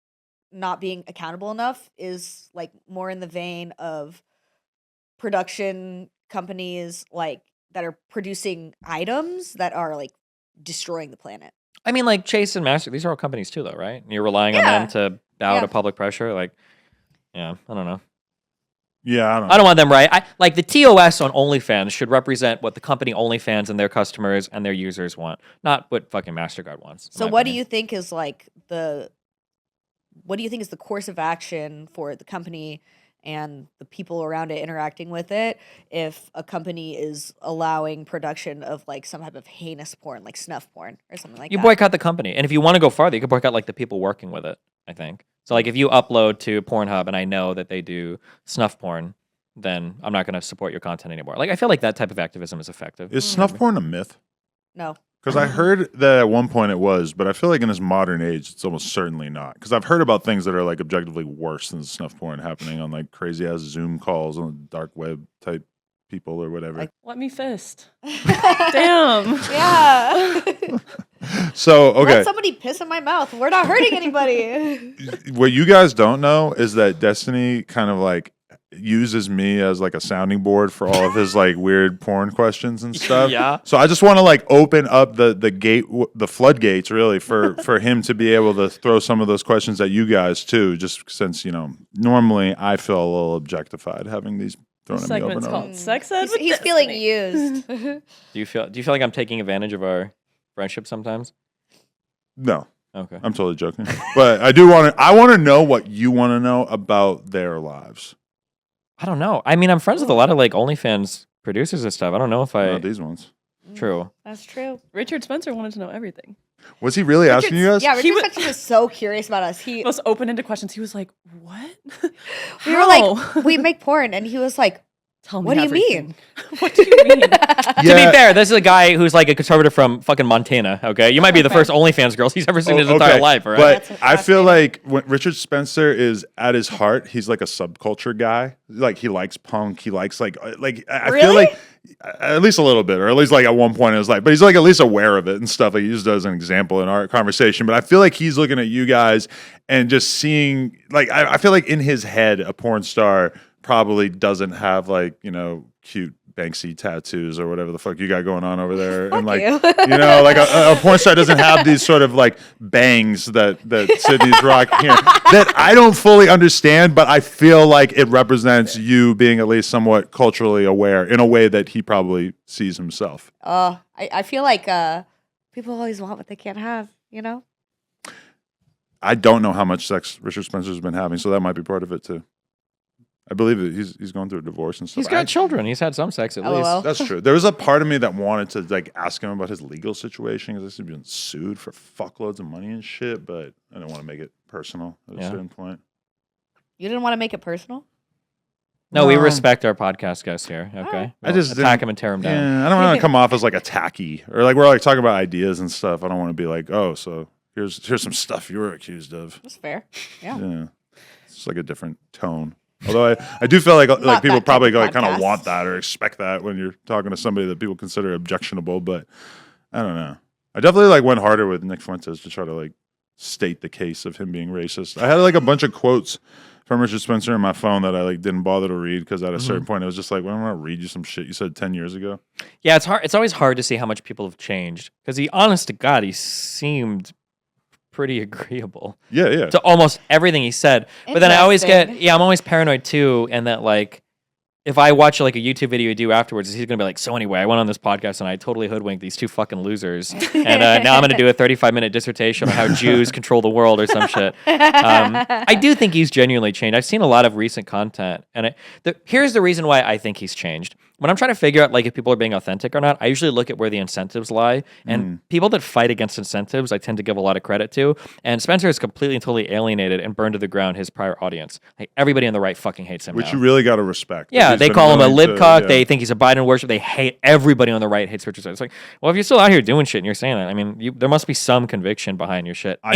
not being accountable enough is like more in the vein of production companies like that are producing items that are like destroying the planet. I mean, like Chase and Master, these are all companies too, though, right? You're relying on Yeah. them to bow Yeah. to public pressure. Like, yeah, I don't know. Yeah, I don't I don't want them right. Like the TOS on OnlyFans should represent what the company OnlyFans and their customers and their users want, not what fucking MasterCard wants. in So my what do opinion. you think is like the course of action for the company and the people around it interacting with it if a company is allowing production of like some type of heinous porn, like snuff porn or something like You that. boycott the company, and if you want to go farther, you can boycott like the people working with it. I think so. Like if you upload to PornHub, and I know that they do snuff porn, then I'm not going to support your content anymore. Like I feel like that type of activism is effective. Is snuff porn a myth? No. Because I heard that at one point it was, but I feel like in this modern age, it's almost certainly not. Because I've heard about things that are like objectively worse than snuff porn happening on like crazy ass Zoom calls on the dark web type people or whatever. Like- Let me fist. Damn. Yeah. So, okay. Let somebody piss in my mouth. We're not hurting anybody. What you guys don't know is that Destiny kind of like uses me as like a sounding board for all of his like weird porn questions and stuff. Yeah. So I just want to like open up the gate, the floodgates really for him to be able to throw some of those questions at you guys too, just since, you know, normally I feel a little objectified having these thrown at me over Segment's and over. called Sex Ed with He's feeling Destiny. used. Do you feel like I'm taking advantage of our friendship sometimes? No, Okay. I'm totally joking. But I want to know what you want to know about their lives. I don't know. I mean, I'm friends with a lot of like OnlyFans producers and stuff. I don't know if Not these ones. True. That's true. Richard Spencer wanted to know everything. Was he really asking you guys? Yeah, He Richard was- Spencer was so curious about us. He was open into questions. He was like, "What?" We were like, we make porn, and he was like, Tell me what do you everything. mean? What do you mean? To be fair, this is a guy who's like a conservative from fucking Montana. Okay, you might be the first OnlyFans girls he's ever seen in his entire life, right? But That's I feel fascinating. like when Richard Spencer is at his heart, he's like a subculture guy. Like he likes punk. He likes like I feel Really? like at least a little bit, or at least like at one point in his life. But he's like at least aware of it and stuff. Like he used it as an example in our conversation. But I feel like he's looking at you guys and just seeing like I feel like in his head, a porn star probably doesn't have like, you know, cute Banksy tattoos or whatever the fuck you got going on over there. And like, you. you know, like a porn star doesn't have these sort of like bangs that Sydney's rocking here that I don't fully understand, but I feel like it represents you being at least somewhat culturally aware in a way that he probably sees himself. I feel like people always want what they can't have, you know? I don't know how much sex Richard Spencer's been having, so that might be part of it too. I believe that he's going through a divorce and stuff. He's got children. He's had some sex at LOL. least. That's true. There was a part of me that wanted to like ask him about his legal situation because he's been sued for fuckloads of money and shit, but I didn't want to make it personal at a certain point. You didn't want to make it personal? No, we No. respect our podcast guests here. Okay, I just attack didn't- him and tear him down. Yeah, I don't want to come off as like a tacky or like we're like talking about ideas and stuff. I don't want to be like, oh, so here's some stuff you were accused of. That's fair. Yeah. Yeah, it's like a different tone. Although I do feel like Not people that probably type of like kind of podcast. want that or expect that when you're talking to somebody that people consider objectionable. But I don't know. I definitely like went harder with Nick Fuentes to try to like state the case of him being racist. I had like a bunch of quotes from Richard Spencer in my phone that I like didn't bother to read because at a certain point it was just like, well, I'm gonna read you some shit you said 10 years ago. Yeah, it's hard. It's always hard to see how much people have changed because he, honest to God, he seemed pretty agreeable Yeah. to almost everything he said. But then I always Interesting. I'm always paranoid too, and that like if I watch like a YouTube video you do afterwards, he's gonna be like, so anyway, I went on this podcast and I totally hoodwinked these two fucking losers, and now I'm gonna do a 35-minute dissertation on how Jews control the world or some shit. I do think he's genuinely changed. I've seen a lot of recent content, and here's the reason why I think he's changed. When I'm trying to figure out like if people are being authentic or not, I usually look at where the incentives lie, and people that fight against incentives, I tend to give a lot of credit to. And Spencer has completely and totally alienated and burned to the ground his prior audience. Like everybody on the right fucking hates him Which now. you really got to respect. Yeah, He's they been call him a willing to- libcock. yeah. They think he's a Biden worship. They hate everybody on the right hates Richard Spencer. It's like, well, if you're still out here doing shit and you're saying that, I mean, there must be some conviction behind your shit. I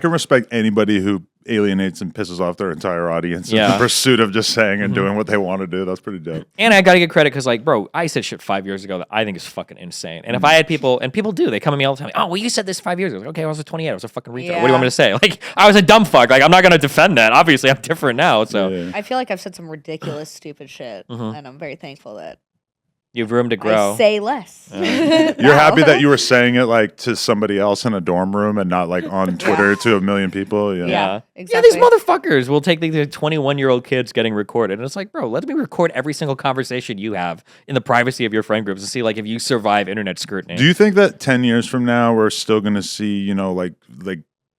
can respect anybody who alienates and pisses off their entire audience in Yeah. the pursuit of just saying and doing what they want to do. That's pretty dope. And I gotta give credit because, like, bro, I said shit 5 years ago that I think is fucking insane. And if I had people, and people do, they come at me all the time. Oh, well, you said this 5 years ago. Like, okay, I was a 28. I was a fucking retard. What do you want me to say? Like, I was a dumb fuck. Like, I'm not gonna defend that. Obviously, I'm different now. So Yeah. I feel like I've said some ridiculous, stupid shit, and I'm very thankful that you have room to grow. I say less. You're happy that you were saying it like to somebody else in a dorm room and not like on Twitter to a million people. Yeah. Yeah, exactly. these motherfuckers will take these 21-year-old kids getting recorded, and it's like, bro, let me record every single conversation you have in the privacy of your friend groups to see like if you survive internet scrutiny. Do you think that 10 years from now we're still going to see, you know, like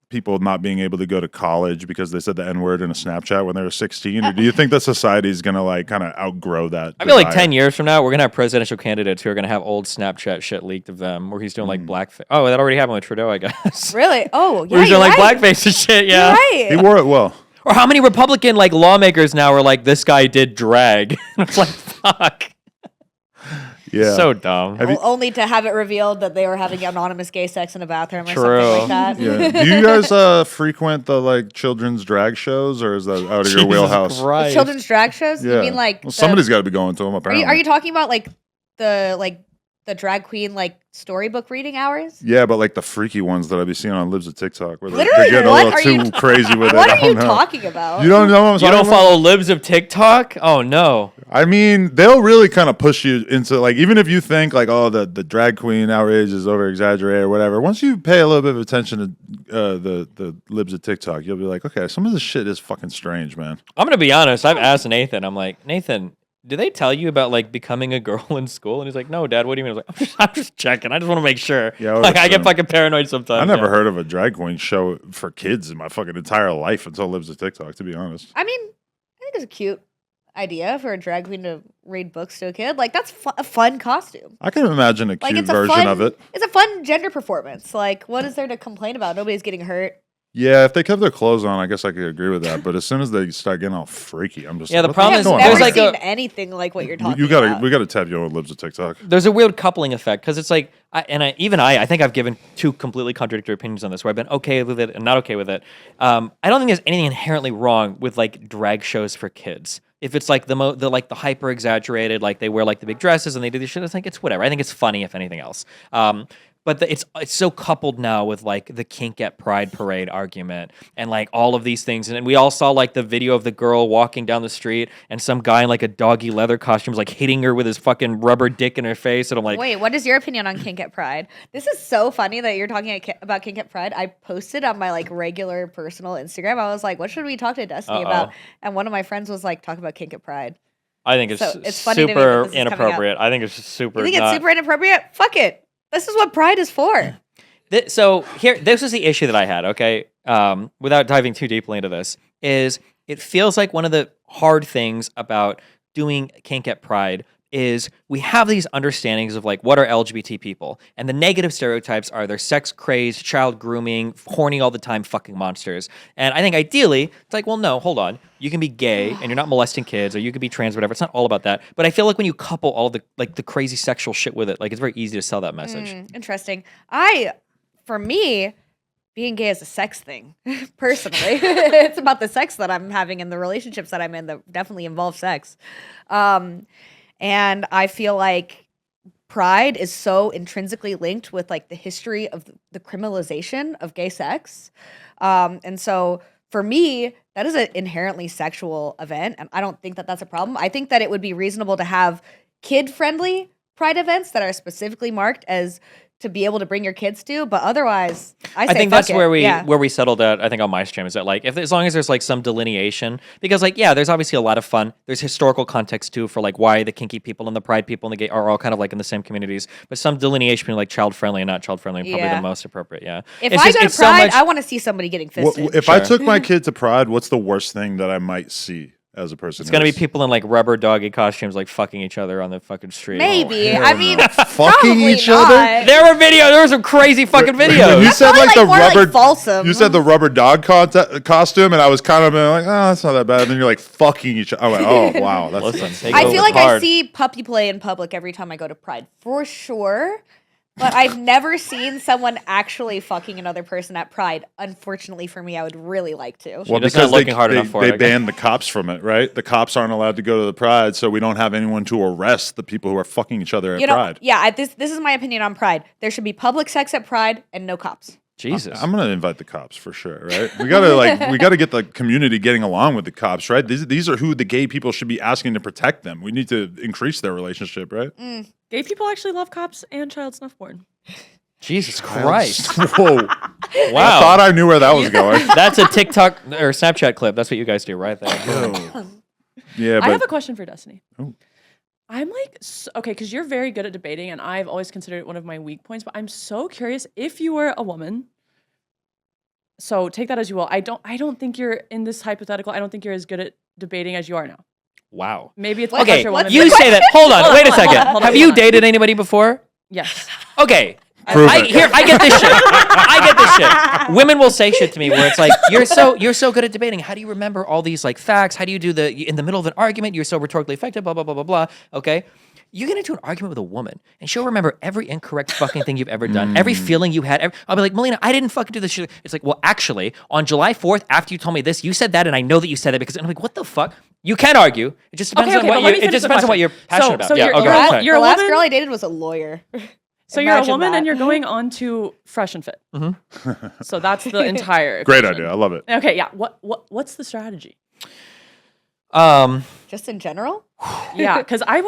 people not being able to go to college because they said the N-word in a Snapchat when they were 16? Or do you think that society is going to like kind of outgrow that? I feel like 10 years from now, we're going to have presidential candidates who are going to have old Snapchat shit leaked of them where he's doing like blackface. Oh, that already happened with Trudeau, I guess. Really? Oh, yeah. Where he's doing you're like right. blackface and shit, yeah. You're right. He wore it well. Or how many Republican like lawmakers now are like, this guy did drag? It's like, fuck. Yeah. So dumb. Only to have it revealed that they were having anonymous gay sex in a bathroom or True. something like that. Yeah. Do you guys frequent the like children's drag shows, or is that out of your wheelhouse? Christ. Children's drag shows? Yeah. You mean like Well, somebody's got to be going to them. Apparently. Are you talking about like the drag queen like storybook reading hours? Yeah, but like the freaky ones that I be seeing on Libs of TikTok, where they're Literally, getting a what little are too crazy with it. What I are you don't know. talking about? You don't know what I'm You talking don't about? follow libs of TikTok? Oh, no. I mean, they'll really kind of push you into like, even if you think like, oh, the drag queen outrage is over exaggerated or whatever. Once you pay a little bit of attention to the Libs of TikTok, you'll be like, okay, some of this shit is fucking strange, man. I'm going to be honest. I've asked Nathan, I'm like, Nathan, do they tell you about like becoming a girl in school? And he's like, no, Dad, what do you mean? I was like, I'm just checking. I just want to make sure. Yeah, I would like I get assume. fucking paranoid sometimes. I never yeah. heard of a drag queen show for kids in my fucking entire life until Libs of TikTok, to be honest. I mean, I think it's a cute idea for a drag queen to read books to a kid. Like that's a fun costume. I can imagine a Like cute it's a version fun, of it. It's a fun gender performance. Like what is there to complain about? Nobody's getting hurt. Yeah, if they kept their clothes on, I guess I could agree with that. But as soon as they start getting all freaky, I'm just Yeah, the what problem I have is going never there's like seen a- anything like what you're talking you gotta about. we gotta tab you on Libs of TikTok. There's a weird coupling effect because it's like, I think I've given two completely contradictory opinions on this where I've been okay with it and not okay with it. I don't think there's anything inherently wrong with like drag shows for kids. If it's like the hyper exaggerated, like they wear like the big dresses and they do this shit, I think it's whatever. I think it's funny if anything else. But it's so coupled now with like the kink at Pride Parade argument and like all of these things. And then we all saw like the video of the girl walking down the street and some guy in like a doggy leather costume was like hitting her with his fucking rubber dick in her face. And I'm like, Wait, what is your opinion on Kink at Pride? This is so funny that you're talking about Kink at Pride. I posted on my like regular personal Instagram. I was like, what should we talk to Destiny about? And one of my friends was like, talk about Kink at Pride. I think it's, So it's funny to me that super this is coming up. inappropriate. I think it's just super. You think it's not- super inappropriate? Fuck it. This is what Pride is for. So here, this was the issue that I had. Okay, without diving too deeply into this, is it feels like one of the hard things about doing kink at Pride is we have these understandings of like what are LGBT people, and the negative stereotypes are they're sex crazed, child grooming, horny all the time, fucking monsters. And I think ideally it's like, well, no, hold on, you can be gay and you're not molesting kids, or you could be trans, whatever. It's not all about that. But I feel like when you couple all the like the crazy sexual shit with it, like it's very easy to sell that message. Interesting. For me, being gay is a sex thing, personally. It's about the sex that I'm having and the relationships that I'm in that definitely involve sex. And I feel like Pride is so intrinsically linked with like the history of the criminalization of gay sex. And so for me, that is an inherently sexual event. And I don't think that that's a problem. I think that it would be reasonable to have kid-friendly Pride events that are specifically marked as to be able to bring your kids to, but otherwise, I think fuck that's it. where we Yeah. where we settled at. I think on my stream is that like as long as there's like some delineation, because like yeah, there's obviously a lot of fun. There's historical context too for like why the kinky people and the Pride people and the gay are all kind of like in the same communities, but some delineation between like child friendly and not child friendly probably Yeah. the most appropriate. Yeah. If It's I just- go to it's so Pride, much- I want to see somebody getting fisted. If I Sure. took my kid to Pride, what's the worst thing that I might see as a person? it's gonna be people in like rubber doggy costumes like fucking each other on the fucking street. Maybe. hell I mean, Fucking probably each not. other? There were some crazy fucking When videos. you said probably, like the like, more like rubber Folsom. you said the rubber dog costume, and I was kind of like, oh, that's not that bad. And then you're like fucking each other. I went, oh wow, that's Listen, take I over feel like hard. I see puppy play in public every time I go to Pride, for sure. But I've never seen someone actually fucking another person at Pride. Unfortunately for me, I would really like to. well, just not looking hard enough for they it, I guess. banned the cops from it, right? The cops aren't allowed to go to the Pride, so we don't have anyone to arrest the people who are fucking each other at You know, Pride. yeah, this is my opinion on Pride. There should be public sex at Pride and no cops. Jesus. I'm gonna invite the cops for sure, right? We gotta get the community getting along with the cops, right? These are who the gay people should be asking to protect them. We need to increase their relationship, right? Gay people actually love cops and child snuff porn. Jesus Christ. Whoa! Wow. I thought I knew where that was going. That's a TikTok or Snapchat clip. That's what you guys do right there. Yeah, I have a but question for Destiny. Oh. I'm like, okay, because you're very good at debating, and I've always considered it one of my weak points, but I'm so curious if you were a woman, So take that as you will. I don't think you're in this hypothetical. I don't think you're as good at debating as you are now. Wow. Maybe it's What- because Okay, you're a woman. you say that. Hold on, wait a second. hold on, Have hold you on. dated anybody before? Yes. Okay. Prove it. I get this shit. I get this shit. Women will say shit to me where it's like, you're so good at debating. How do you remember all these like facts? How do you do in the middle of an argument? You're so rhetorically effective. Blah blah blah blah blah. Okay. You get into an argument with a woman, and she'll remember every incorrect fucking thing you've ever done, every feeling you had. I'll be like, Melina, I didn't fucking do this shit. It's like, well, actually, on July 4th, after you told me this, you said that, and I know that you said that because. And I'm like, what the fuck? You can argue. It just depends on but what let me it finish just the depends on what question. you're passionate about. So Yeah. you're- Okay. you're- sorry. you're a the last woman? girl I dated was a lawyer. So you're a Imagine woman that. and you're going on to Fresh and Fit. So that's the entire Great equation. idea. I love it. Okay, yeah. What's the strategy? Just in general? Yeah, because I've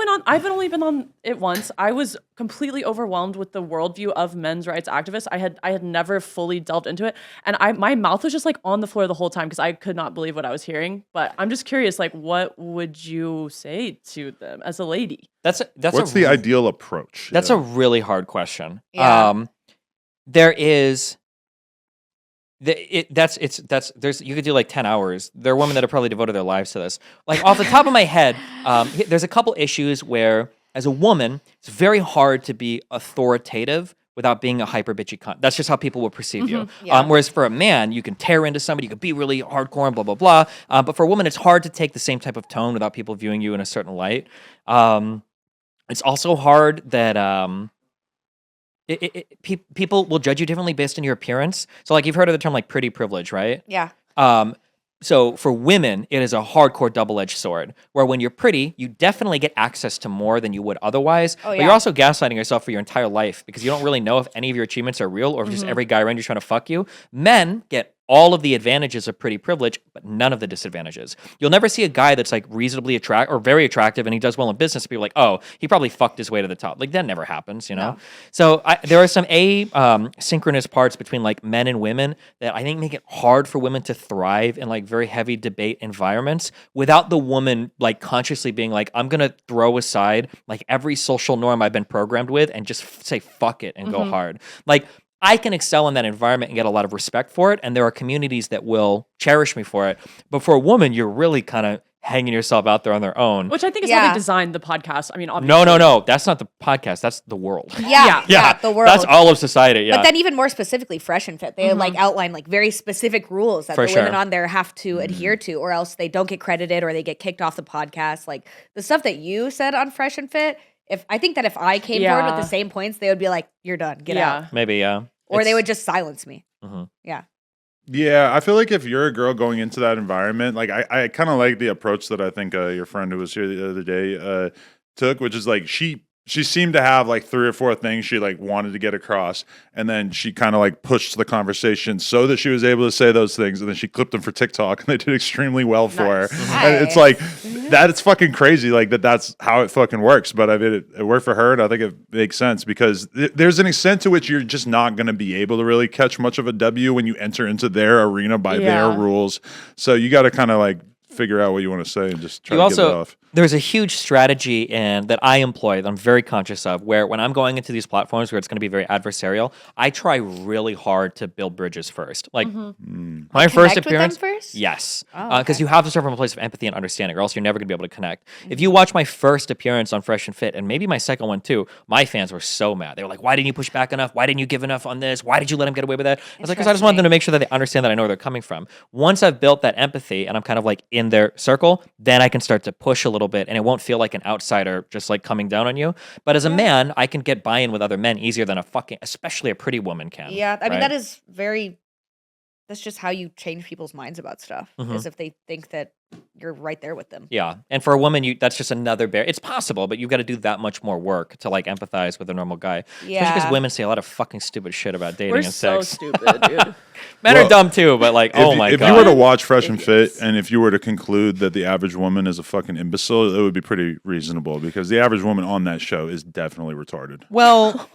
only been on it once. I was completely overwhelmed with the worldview of men's rights activists. I had never fully delved into it, and my mouth was just like on the floor the whole time because I could not believe what I was hearing. But I'm just curious, like, what would you say to them as a lady? That's What's the ideal approach? That's a really hard question. Yeah. There is there's you could do like 10 hours. There are women that have probably devoted their lives to this. Like off the top of my head, there's a couple issues where as a woman, it's very hard to be authoritative without being a hyper bitchy cunt. That's just how people will perceive you. Yeah. Whereas for a man, you can tear into somebody, you can be really hardcore and blah, blah, blah. But for a woman, it's hard to take the same type of tone without people viewing you in a certain light. It's also hard that people will judge you differently based on your appearance. So like you've heard of the term like pretty privilege, right? Yeah. So for women, it is a hardcore double-edged sword, where when you're pretty, you definitely get access to more than you would otherwise. Oh, But yeah. you're also gaslighting yourself for your entire life because you don't really know if any of your achievements are real or if just every guy around you trying to fuck you. Men get all of the advantages of pretty privilege, but none of the disadvantages. You'll never see a guy that's like reasonably attractive or very attractive and he does well in business. People are like, oh, he probably fucked his way to the top. Like that never happens, you know? No. So there are some synchronous parts between like men and women that I think make it hard for women to thrive in like very heavy debate environments without the woman like consciously being like, I'm going to throw aside like every social norm I've been programmed with and just say fuck it and go hard. Like I can excel in that environment and get a lot of respect for it. And there are communities that will cherish me for it. But for a woman, you're really kind of hanging yourself out there on their own. Which I think is how Yeah. they designed the podcast. I mean, obviously. No. That's not the podcast. That's the world. Yeah. The world. That's all of society. Yeah. But then even more specifically, Fresh and Fit, they like outline like very specific rules that For the women sure. on there have to adhere to, or else they don't get credited or they get kicked off the podcast. Like the stuff that you said on Fresh and Fit, if I came forward with Yeah. the same points, they would be like, "You're done, get out," Maybe, yeah. or they It's- would just silence me. Yeah. Yeah, I feel like if you're a girl going into that environment, like I kind of like the approach that I think your friend who was here the other day took, which is like she seemed to have like 3 or 4 things she like wanted to get across, and then she kind of like pushed the conversation so that she was able to say those things, and then she clipped them for TikTok, and they did extremely well for Nice. her. And it's like that. It's fucking crazy. Like that's how it fucking works. But I mean, it worked for her, and I think it makes sense because there's an extent to which you're just not going to be able to really catch much of a W when you enter into their arena by their Yeah. rules. So you got to kind of like figure out what you want to say and just try to get it off. There's a huge strategy that I employ that I'm very conscious of, where when I'm going into these platforms where it's going to be very adversarial, I try really hard to build bridges first. Like my first Connect with them appearance, first? yes, Oh, because okay. you have to start from a place of empathy and understanding, or else you're never going to be able to connect. If you watch my first appearance on Fresh and Fit, and maybe my second one too, my fans were so mad. They were like, "Why didn't you push back enough? Why didn't you give enough on this? Why did you let him get away with that?" I was like, "Because I just want them to make sure that they understand that I know where they're coming from." Once I've built that empathy and I'm kind of like in their circle, then I can start to push a little bit, and it won't feel like an outsider just like coming down on you. But as a man, I can get buy-in with other men easier than especially a pretty woman can. Yeah, I mean right? that is that's just how you change people's minds about stuff. Is if they think that you're right there with them. Yeah, and for a woman, that's just another barrier. It's possible, but you've got to do that much more work to like empathize with a normal guy. Especially Yeah. because women say a lot of fucking stupid shit about dating We're and so sex. stupid, dude. Men Well, are dumb too, but like, oh my if god. you were to watch Fresh and Fit, Idiots. and if you were to conclude that the average woman is a fucking imbecile, it would be pretty reasonable because the average woman on that show is definitely retarded. Well,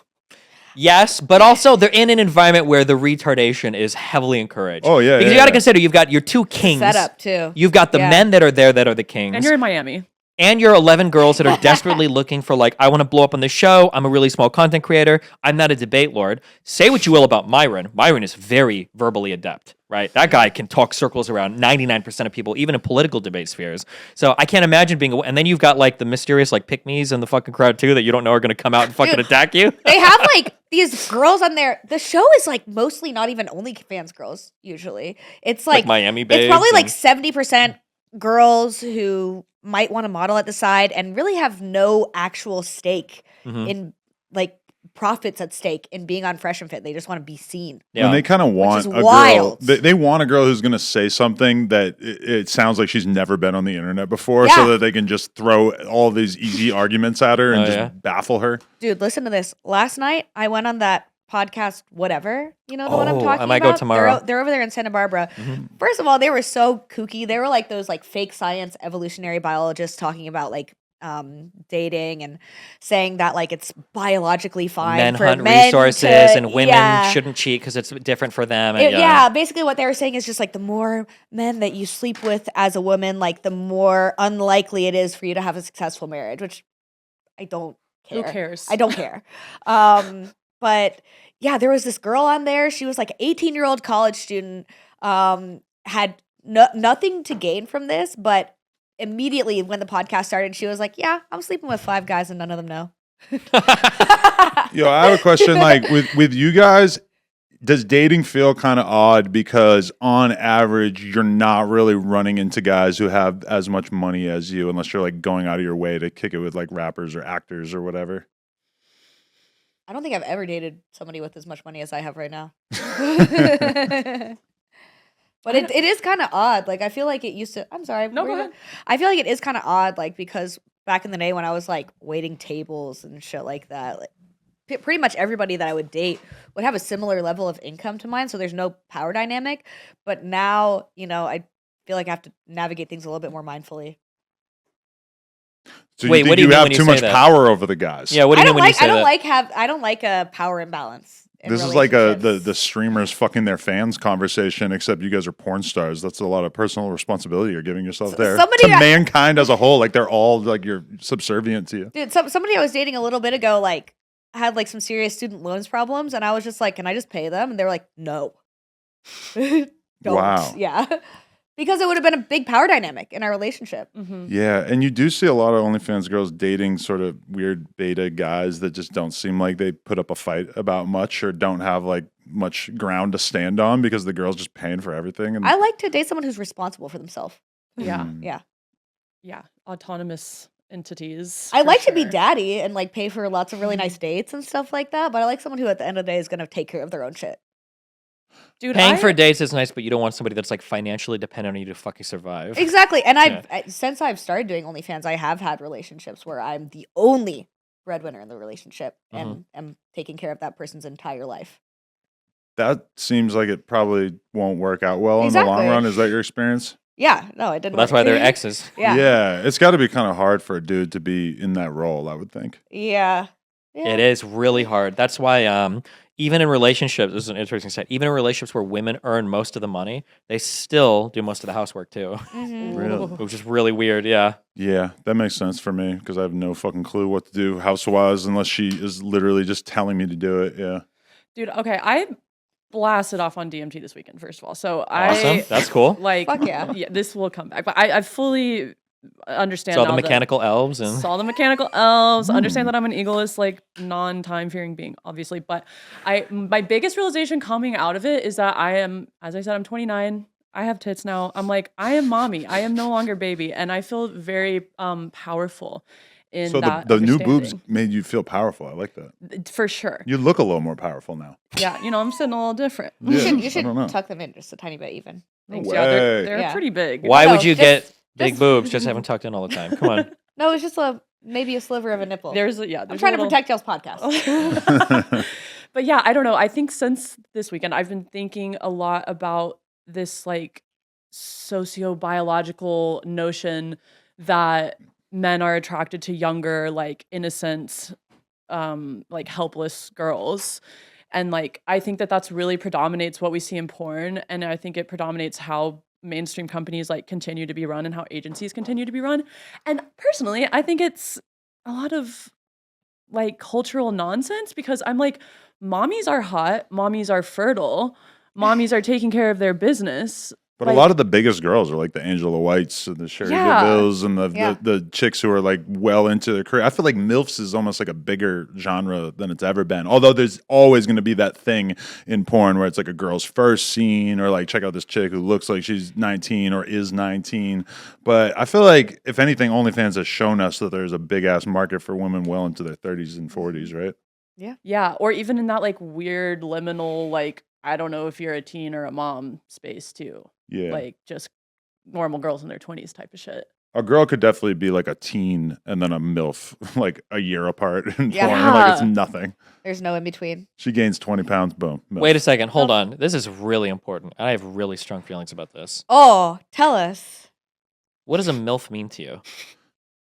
yes, but also they're in an environment where the retardation is heavily encouraged. Oh, yeah, because yeah, you got to yeah. consider you've got your two kings. Setup too. You've got the Yeah. men that are there that are the kings. And you're in Miami. and you're 11 girls that are desperately looking for like, I want to blow up on this show. I'm a really small content creator. I'm not a debate lord. Say what you will about Myron. Myron is very verbally adept, right? That guy can talk circles around 99% of people, even in political debate spheres. So I can't imagine being, and then you've got like the mysterious like pick-me's in the fucking crowd too that you don't know are going to come out and fucking attack you. They have like these girls on there. The show is like mostly not even OnlyFans girls usually. It's like Miami babes. It's probably like and- 70% girls who might want to model at the side and really have no actual stake in like profits at stake in being on Fresh and Fit. They just want to be seen. And they kind of want is a wild. girl. They want a girl who's going to say something that it sounds like she's never been on the internet before, Yeah. so that they can just throw all these easy arguments at her and Oh, just yeah? baffle her. Dude, listen to this. Last night I went on that podcast, whatever. You know the one I'm Oh, talking I might go about? tomorrow. They're over there in Santa Barbara. First of all, they were so kooky. They were like those like fake science evolutionary biologists talking about like dating and saying that like it's biologically fine Men for hunt men resources to, and women yeah. shouldn't cheat because it's different for them. And Yeah, basically what they were saying is just like the more men that you sleep with as a woman, like the more unlikely it is for you to have a successful marriage, which I don't care. Who cares? I don't care. But yeah, there was this girl on there. She was like an 18-year-old college student, had nothing to gain from this, but immediately when the podcast started, she was like, yeah, I'm sleeping with 5 guys and none of them know. Yo, I have a question. Like with you guys, does dating feel kind of odd because on average you're not really running into guys who have as much money as you, unless you're like going out of your way to kick it with like rappers or actors or whatever? I don't think I've ever dated somebody with as much money as I have right now. But it is kind of odd. Like, I feel like it used to. I'm sorry. No, were go you- ahead. I feel like it is kind of odd, like, because back in the day when I was like waiting tables and shit like that, like, pretty much everybody that I would date would have a similar level of income to mine. So there's no power dynamic. But now, you know, I feel like I have to navigate things a little bit more mindfully. So Wait, you think what do you you mean have when you too say much that? power over the guys? Yeah, what do I you don't mean when you like. say I don't that? like I don't like a power imbalance. In This is like the relationships. streamers fucking their fans conversation, except you guys are porn stars. That's a lot of personal responsibility you're giving yourself there. somebody to I- mankind as a whole, like they're all like you're subservient to you. Dude, somebody I was dating a little bit ago, like, had like some serious student loans problems, and I was just like, "Can I just pay them?" And they were like, "No." Don't. Wow. Yeah, because it would have been a big power dynamic in our relationship. Yeah, and you do see a lot of OnlyFans girls dating sort of weird beta guys that just don't seem like they put up a fight about much or don't have like much ground to stand on because the girl's just paying for everything. And I like to date someone who's responsible for themselves. Yeah. Yeah, Yeah. Autonomous entities. I for like to be sure. daddy and like pay for lots of really nice dates and stuff like that. But I like someone who, at the end of the day, is going to take care of their own shit. Dude, Paying for dates is nice, but you don't want somebody that's like financially dependent on you to fucking survive. Exactly. And Yeah. since I've started doing OnlyFans, I have had relationships where I'm the only breadwinner in the relationship and am taking care of that person's entire life. that seems like it probably won't work out well in the long Exactly. run. Is that your experience? Yeah, no, it didn't. Well, that's work. why they're exes. Yeah. It's got to be kind of hard for a dude to be in that role, I would think. Yeah. Yeah. It is really hard. That's why even in relationships, this is an interesting side, even in relationships where women earn most of the money, they still do most of the housework too, Mhm. Really? which is really weird. Yeah. Yeah, that makes sense for me because I have no fucking clue what to do house-wise unless she is literally just telling me to do it. Yeah. Dude, okay. I blasted off on DMT this weekend, first of all. So Awesome. That's cool. like, Fuck yeah. this will come back. But I fully understand Saw now the that- mechanical elves and saw the mechanical elves, understand that I'm an egoist, like non-time fearing being, obviously. But my biggest realization coming out of it is that I am, as I said, I'm 29. I have tits now. I'm like, I am mommy. I am no longer baby. And I feel very powerful in So that the new boobs understanding. made you feel powerful. I like that. For sure. You look a little more powerful now. Yeah, I'm sitting a little different. You Yeah, should I don't know. tuck them in just a tiny bit, even. Thanks. No Yeah, way. they're Yeah. pretty big. why No, would you just- get big just- boobs? Just haven't tucked in all the time. Come on. No, it's just maybe a sliver of a nipple. There's I'm trying to protect y'all's podcast. But yeah, I don't know. I think since this weekend, I've been thinking a lot about this like socio-biological notion that men are attracted to younger, like innocent, like helpless girls. And like, I think that that's really predominates what we see in porn. And I think it predominates how mainstream companies like continue to be run and how agencies continue to be run. And personally, I think it's a lot of like cultural nonsense because I'm like, mommies are hot, mommies are fertile, mommies are taking care of their business. But a lot of the biggest girls are like the Angela Whites and the Sherry DeVilles and the chicks who are like well into their career. I feel like MILFs is almost like a bigger genre than it's ever been. Although there's always going to be that thing in porn where it's like a girl's first scene or like check out this chick who looks like she's 19 or is 19. But I feel like if anything, OnlyFans has shown us that there's a big ass market for women well into their 30s and 40s, right? Yeah. Yeah. Or even in that like weird liminal, like, I don't know if you're a teen or a mom space too. Yeah. Like just normal girls in their 20s type of shit. A girl could definitely be like a teen and then a MILF like a year apart in Yeah. porn. Like it's nothing. There's no in between. She gains 20 pounds, boom. MILF. Wait a second, hold on. This is really important. I have really strong feelings about this. Oh, tell us. What does a MILF mean to you?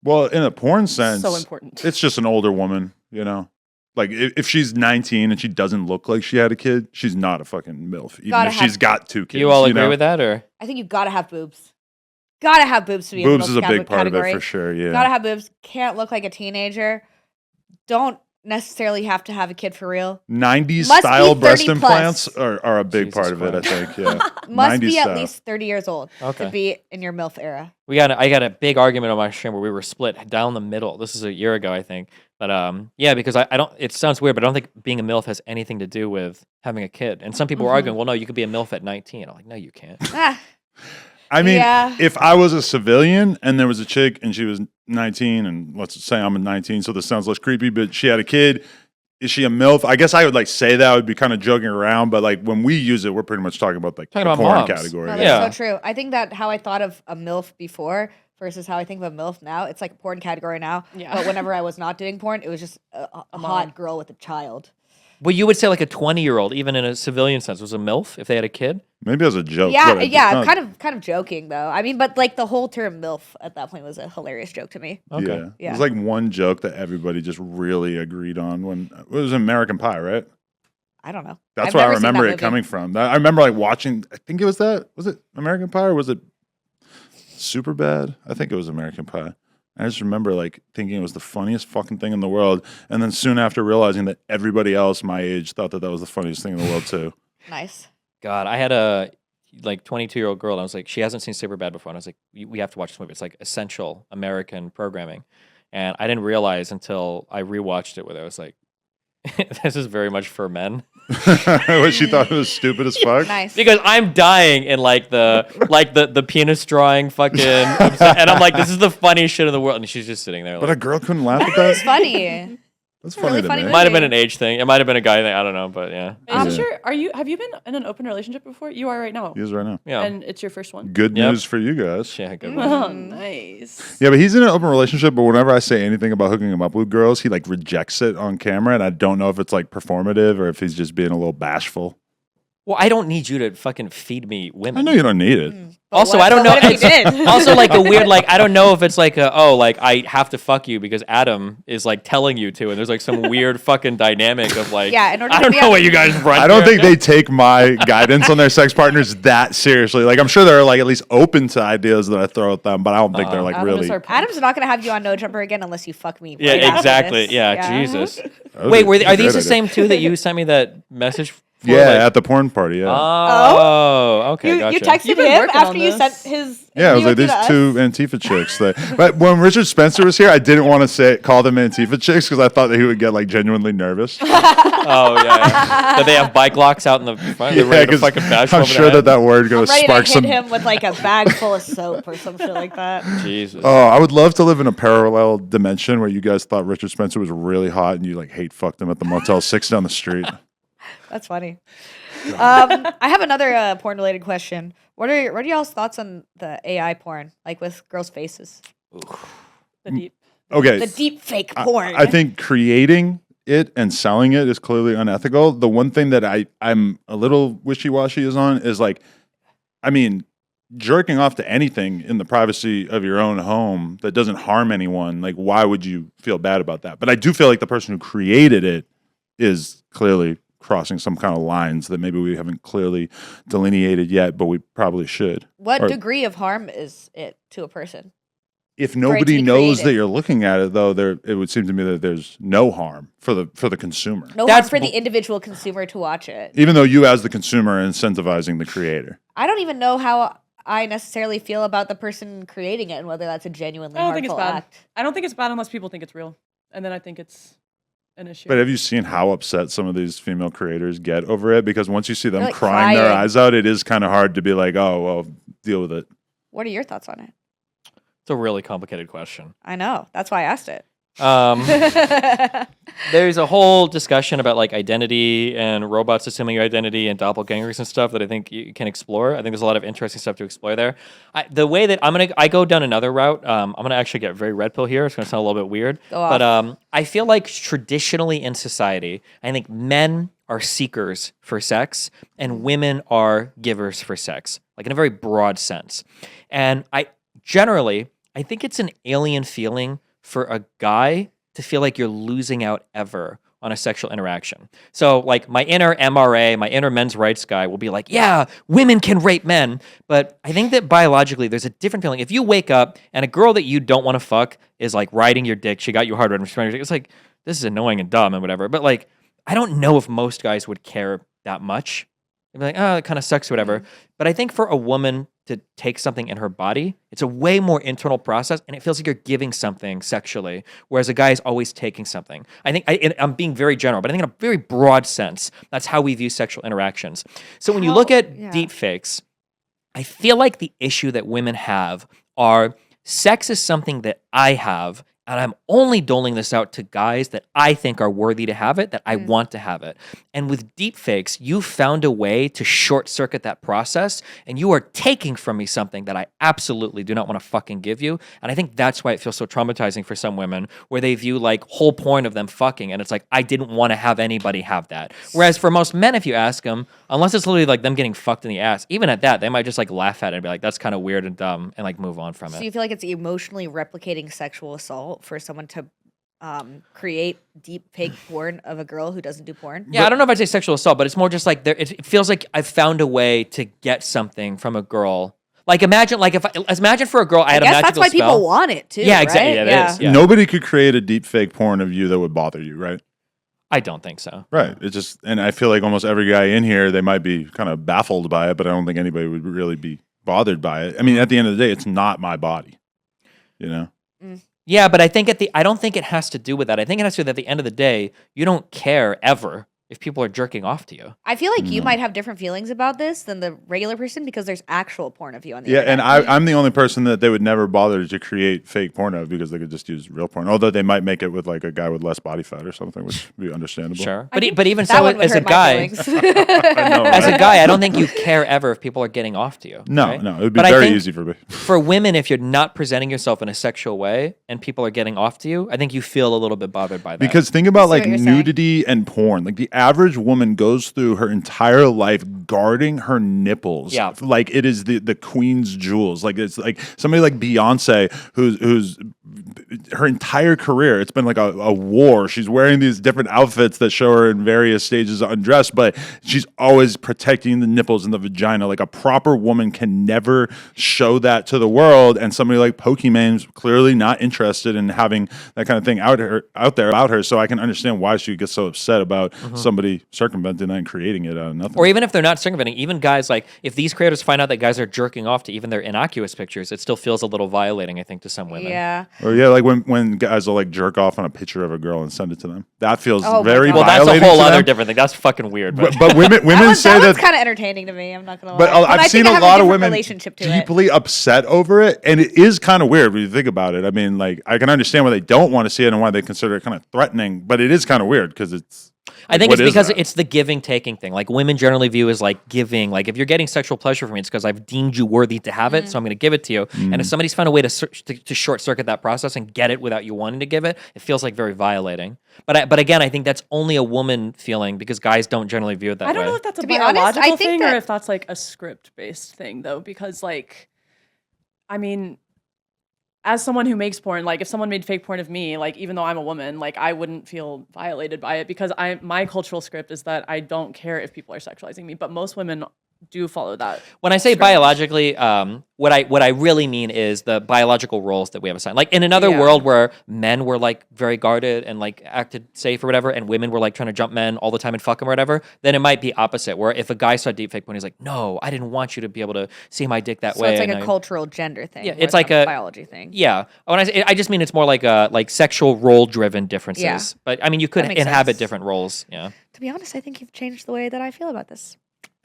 Well, in a porn sense, So important. it's just an older woman, you know? Like, if she's 19 and she doesn't look like she had a kid, she's not a fucking MILF, even Gotta if she's have- got 2 kids. Do you all agree know? with that, or? I think you gotta have boobs. Gotta have boobs to be Boobs in is the a big MILF part of category. it for sure, yeah. Gotta have boobs. Can't look like a teenager. Don't necessarily have to have a kid for real. 90s Must style be breast 30 implants plus. are a big Jesus part of it, I Christ. think, yeah. Must 90s be at style. least 30 years old Okay. to be in your MILF era. I got a big argument on my stream where we were split down the middle. This is a year ago, I think. But yeah, because I don't, it sounds weird, but I don't think being a MILF has anything to do with having a kid. And some people were arguing, well, no, you could be a MILF at 19. I'm like, no, you can't. Ah, I mean, Yeah. if I was a civilian and there was a chick and she was 19, and let's say I'm a 19, so this sounds less creepy, but she had a kid, is she a MILF? I guess I would like say that. I would be kind of joking around, but like when we use it, we're pretty much talking about like Talking the about porn moms. category. no, yeah. that's Yeah. so true. I think that how I thought of a MILF before versus how I think of a MILF now, it's like a porn category now. Yeah. But whenever I was not doing porn, it was just a Mom. hot girl with a child. Well, you would say like a 20-year-old, even in a civilian sense, was a MILF if they had a kid? Maybe as a joke. Yeah, but yeah, not- kind of joking though. I mean, but like the whole term MILF at that point was a hilarious joke to me. Okay. Yeah. It Yeah. was like one joke that everybody just really agreed on when it was American Pie, right? I don't know. That's I've where I never seen remember that it movie. coming from. I remember like watching, I think it was American Pie or was it Superbad? I think it was American Pie. I just remember like thinking it was the funniest fucking thing in the world. And then soon after realizing that everybody else my age thought that that was the funniest thing in the world too. Nice. God, I had a like 22-year-old girl. And I was like, she hasn't seen Superbad before. And I was like, we have to watch this movie. It's like essential American programming. And I didn't realize until I rewatched it where I was like, this is very much for men. She thought it was stupid as fuck. Nice. Because I'm dying in like the penis drawing fucking, and I'm like, this is the funniest shit in the world, and she's just sitting there. But Like, a girl couldn't laugh at It's that? funny. That's really funny to funny me. it might have been an age thing. It might have been a guy thing. I don't know, but yeah, I'm Yeah. sure. Have you been in an open relationship before? You are right now. He is right now. yeah, And it's your first one? Good Yep. news for you guys. yeah, good Mm. one. Oh, nice. Yeah, but he's in an open relationship, but whenever I say anything about hooking him up with girls, he like rejects it on camera, and I don't know if it's like performative or if he's just being a little bashful. Well, I don't need you to fucking feed me women. I know you don't need it. But Also, what- I don't but know. What if he did? Also, like a weird, like I don't know if it's like like I have to fuck you because Adam is like telling you to, and there's like some weird fucking dynamic of like, Yeah, in order I to don't be know a- what you guys run. I don't here. think they take my guidance on their sex partners that seriously. Like I'm sure they're like at least open to ideas that I throw at them, but I don't think they're like Adam is really. our punk. Adam's not gonna have you on No Jumper again unless you fuck me. Yeah, right after exactly. this. Yeah, Jesus. Oh, Wait, dude, are these the great same idea. two that you sent me that message for? Yeah, like- at the porn party. Yeah, Oh, okay, You gotcha. texted You've been him working after on you this. sent his. yeah. It was he like went these through two Antifa chicks. But when Richard Spencer was here, I didn't want to call them Antifa chicks because I thought that he would get like genuinely nervous. Oh yeah. That they have bike locks out in the front. They're ready to 'cause fucking bash I'm over sure their that word I'm goes ready to spark hit some. him with like a bag full of soap or some shit like that. head. Jesus. Oh, I would love to live in a parallel dimension where you guys thought Richard Spencer was really hot and you like hate fucked him at the Motel 6 down the street. That's funny. I have another porn related question. What are y'all's thoughts on the AI porn, like with girls' faces? The deep. Okay. The deep fake porn. I think creating it and selling it is clearly unethical. The one thing that I'm a little wishy-washy is on is like, I mean, jerking off to anything in the privacy of your own home that doesn't harm anyone, like why would you feel bad about that? But I do feel like the person who created it is clearly crossing some kind of lines that maybe we haven't clearly delineated yet, but we probably should. What degree of harm is it to a person? If nobody be knows that created. you're looking at it, though, it would seem to me that there's no harm for the consumer. No harm That's for the individual consumer to watch it. Even though you, as the consumer, are incentivizing the creator. I don't even know how I necessarily feel about the person creating it and whether that's a genuinely I don't think it's harmful bad. act. I don't think it's bad unless people think it's real, and then I think it's an issue. But have you seen how upset some of these female creators get over it? Because once you see them They're, like, crying their crying. eyes out, it is kind of hard to be like, oh, well, deal with it. What are your thoughts on it? It's a really complicated question. I know. That's why I asked it. There's a whole discussion about like identity and robots assuming your identity and doppelgangers and stuff that I think you can explore. I think there's a lot of interesting stuff to explore there. The way that I go down another route. I'm gonna actually get very red pill here. It's gonna sound a little bit weird, Go off. but I feel like traditionally in society, I think men are seekers for sex and women are givers for sex, like in a very broad sense. And I think it's an alien feeling for a guy to feel like you're losing out ever on a sexual interaction. So like my inner MRA, my inner men's rights guy will be like, yeah, women can rape men. But I think that biologically there's a different feeling. If you wake up and a girl that you don't want to fuck is like riding your dick, she got you hard red, it's like, this is annoying and dumb and whatever. But like, I don't know if most guys would care that much. They'd be like, oh, it kind of sucks, whatever. But I think for a woman to take something in her body, it's a way more internal process, and it feels like you're giving something sexually, whereas a guy is always taking something. I think I'm being very general, but I think in a very broad sense, that's how we view sexual interactions. So when you look at deep fakes, I feel like the issue that women have are sex is something that I have, and I'm only doling this out to guys that I think are worthy to have it, that I want to have it. And with deepfakes, you found a way to short circuit that process, and you are taking from me something that I absolutely do not want to fucking give you. And I think that's why it feels so traumatizing for some women, where they view like whole porn of them fucking, and it's like, I didn't want to have anybody have that. Whereas for most men, if you ask them, unless it's literally like them getting fucked in the ass, even at that, they might just like laugh at it and be like, that's kind of weird and dumb, and like move on from it. So you feel like it's emotionally replicating sexual assault for someone to create deep fake porn of a girl who doesn't do porn? Yeah, I don't know if I'd say sexual assault, but it's more just like it feels like I've found a way to get something from a girl. Like imagine for a girl, I had a guess magical that's why spell. people want it too. Yeah, exactly. Right? Yeah, it is. Yeah. Nobody could create a deep fake porn of you that would bother you, right? I don't think so. Right. It just, and I feel like almost every guy in here, they might be kind of baffled by it, but I don't think anybody would really be bothered by it. I mean, at the end of the day, it's not my body, you know? Yeah, but I don't think it has to do with that. I think it has to do with at the end of the day, you don't care ever if people are jerking off to you. I feel like you might have different feelings about this than the regular person because there's actual porn of you on the Yeah, internet. and I'm the only person that they would never bother to create fake porn of because they could just use real porn. Although they might make it with like a guy with less body fat or something, which would be understandable. Sure. I think But even that so, one would as a hurt my guy, feelings. I know, as a right? guy, I don't think you care ever if people are getting off to you. No, right? no, it would be But I very think easy for me. For women, if you're not presenting yourself in a sexual way and people are getting off to you, I think you feel a little bit bothered by that. Because think about I see like what you're saying. nudity and porn. Like the average woman goes through her entire life guarding her nipples. Yeah. Like it is the queen's jewels. Like it's like somebody like Beyonce who's her entire career, it's been like a war. She's wearing these different outfits that show her in various stages of undress, but she's always protecting the nipples and the vagina. Like a proper woman can never show that to the world. And somebody like Pokemon's clearly not interested in having that kind of thing out there about her. So I can understand why she gets so upset about somebody circumventing that and creating it out of nothing. Or even if they're not circumventing, even guys like, if these creators find out that guys are jerking off to even their innocuous pictures, it still feels a little violating, I think, to some women. Yeah. Or yeah, like when guys will like jerk off on a picture of a girl and send it to them. That feels Oh my very God. Well, that's a violating whole to other them. different thing. That's fucking weird. But, But women say that that one's kind of entertaining to me. I'm not gonna lie. But I I've seen think I a have lot of different women relationship to it. deeply upset over it, and it is kind of weird when you think about it. I mean, like I can understand why they don't want to see it and why they consider it kind of threatening, but it is kind of weird because it's. I think what it's is because that? it's the giving taking thing. Like women generally view as like giving. Like if you're getting sexual pleasure from me, it's because I've deemed you worthy to have it, so I'm going to give it to you. And if somebody's found a way to short circuit that process and get it without you wanting to give it, it feels like very violating. But again, I think that's only a woman feeling because guys don't generally view it that way. I don't know if that's a To be honest, biological I think thing or that- if that's like a script based thing though, because like, I mean, as someone who makes porn, like if someone made fake porn of me, like even though I'm a woman, like I wouldn't feel violated by it because my cultural script is that I don't care if people are sexualizing me, but most women do follow that. When I say biologically, what I really mean is the biological roles that we have assigned. Like in another world where men were like very guarded and like acted safe or whatever, and women were like trying to jump men all the time and fuck them or whatever, then it might be opposite. Where if a guy saw deepfake porn, he's like, "No, I didn't want you to be able to see my dick that way." So it's like a cultural gender thing. Yeah, it's like a biology thing. Yeah, when I just mean it's more like a sexual role driven differences. Yeah. But I mean, you could That makes inhabit sense. different roles. Yeah. To be honest, I think you've changed the way that I feel about this.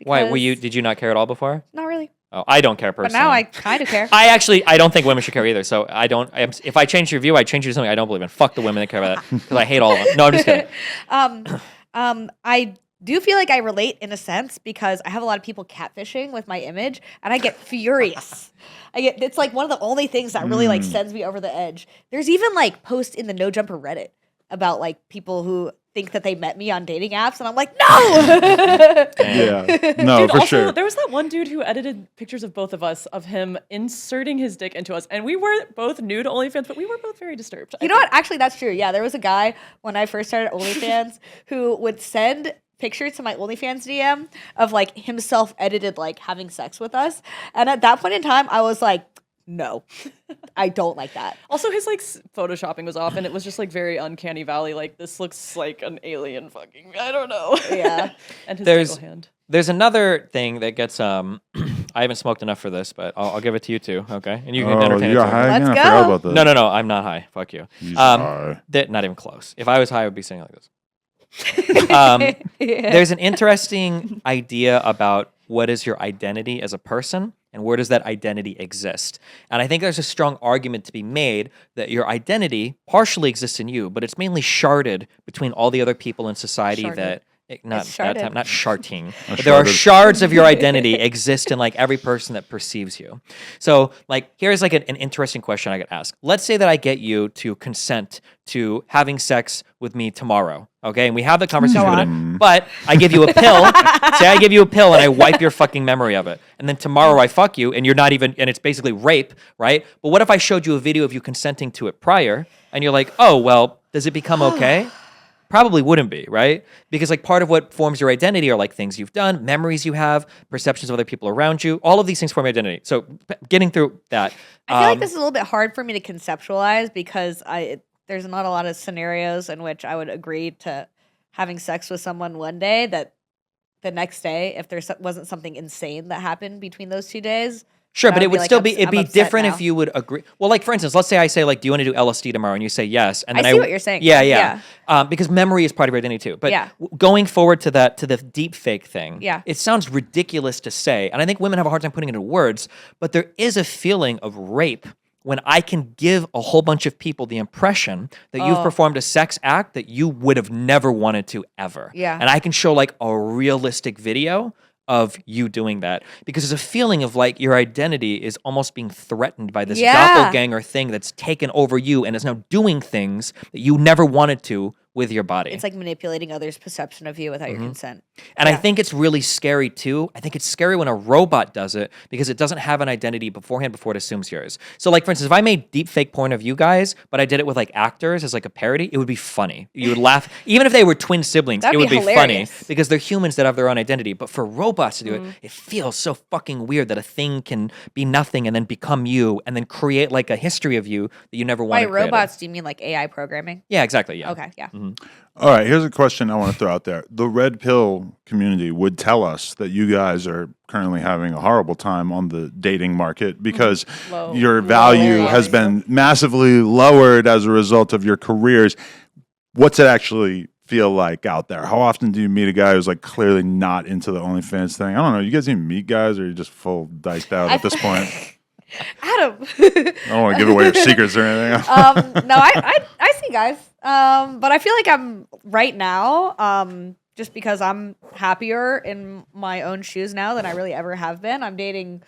Why were Because- did you not care at all before? Not really. Oh, I don't care But personally. now I kind of care. I don't think women should care either. So I don't. If I change your view, I change you to something I don't believe in. Fuck the women that care about that because I hate all of them. No, I'm just kidding. I do feel like I relate in a sense because I have a lot of people catfishing with my image, and I get furious. It's like one of the only things that really like sends me over the edge. There's even like posts in the No Jumper Reddit about like people who think that they met me on dating apps, and I'm like, no. Yeah, no, Dude, for also, sure. there was that one dude who edited pictures of both of us of him inserting his dick into us, and we were both new to OnlyFans, but we were both very disturbed. You know what? Actually, that's true. Yeah, there was a guy when I first started OnlyFans who would send pictures to my OnlyFans DM of like himself edited like having sex with us, and at that point in time, I was like, no, I don't like that. Also, his like photoshopping was off, and it was just like very uncanny valley. Like this looks like an alien fucking. I don't know. Yeah. And his There's- single hand. There's another thing that gets I haven't smoked enough for this, but I'll give it to you too. Okay, and you can Oh, entertain you it. got too. high again? Let's I forgot go. about that. No, I'm not high. Fuck you. He's high. Not even close. If I was high, I would be saying like this. There's an interesting idea about what is your identity as a person and where does that identity exist. And I think there's a strong argument to be made that your identity partially exists in you, but it's mainly sharded between all the other people in society Sharded. that not It's that sharded. time, not sharting. But there are sharded. shards of your identity exist in like every person that perceives you. So like here's like an interesting question I could ask. Let's say that I get you to consent to having sex with me tomorrow. Okay, and we have the conversation Go with on. it. But I give you a pill. Say I give you a pill and I wipe your fucking memory of it. And then tomorrow I fuck you and you're not even, and it's basically rape, right? But what if I showed you a video of you consenting to it prior and you're like, oh, well, does it become okay? Probably wouldn't be, right? Because like part of what forms your identity are like things you've done, memories you have, perceptions of other people around you. All of these things form your identity. So getting through that. I feel like this is a little bit hard for me to conceptualize because there's not a lot of scenarios in which I would agree to having sex with someone one day that the next day, if there wasn't something insane that happened between those 2 days. Sure, I but would it be would like, still I'm be s- it'd I'm be upset different now. if you would agree. Well, like for instance, let's say I say like, do you want to do LSD tomorrow, and you say yes, and then I see what you're saying. Yeah, Yeah. because memory is part of your identity too. But Yeah. going forward to the deep fake thing, Yeah. it sounds ridiculous to say, and I think women have a hard time putting it into words. But there is a feeling of rape when I can give a whole bunch of people the impression that you've performed a sex act that you would have never wanted to ever. Yeah. And I can show like a realistic video of you doing that because there's a feeling of like your identity is almost being threatened by this Yeah. doppelganger thing that's taken over you and is now doing things that you never wanted to with your body. It's like manipulating others' perception of you without your consent. And I Yeah. think it's really scary too. I think it's scary when a robot does it because it doesn't have an identity beforehand before it assumes yours. So like for instance, if I made deep fake porn of you guys, but I did it with like actors as like a parody, it would be funny. You would laugh. Even if they were twin siblings, That'd it would be be funny hilarious. because they're humans that have their own identity. But for robots to do it, it feels so fucking weird that a thing can be nothing and then become you and then create like a history of you that you never By wanted created. robots, do you mean like AI programming? Yeah, exactly. Yeah. Okay, yeah. All right, here's a question I want to throw out there. The red pill community would tell us that you guys are currently having a horrible time on the dating market because Low. your value has been massively lowered as a result of your careers. What's it actually feel like out there? How often do you meet a guy who's like clearly not into the OnlyFans thing? I don't know. You guys even meet guys or are you just full diced out at this point? Adam. I don't want to give away your secrets or anything. No, I see guys. But I feel like I'm right now, just because I'm happier in my own shoes now than I really ever have been. I'm dating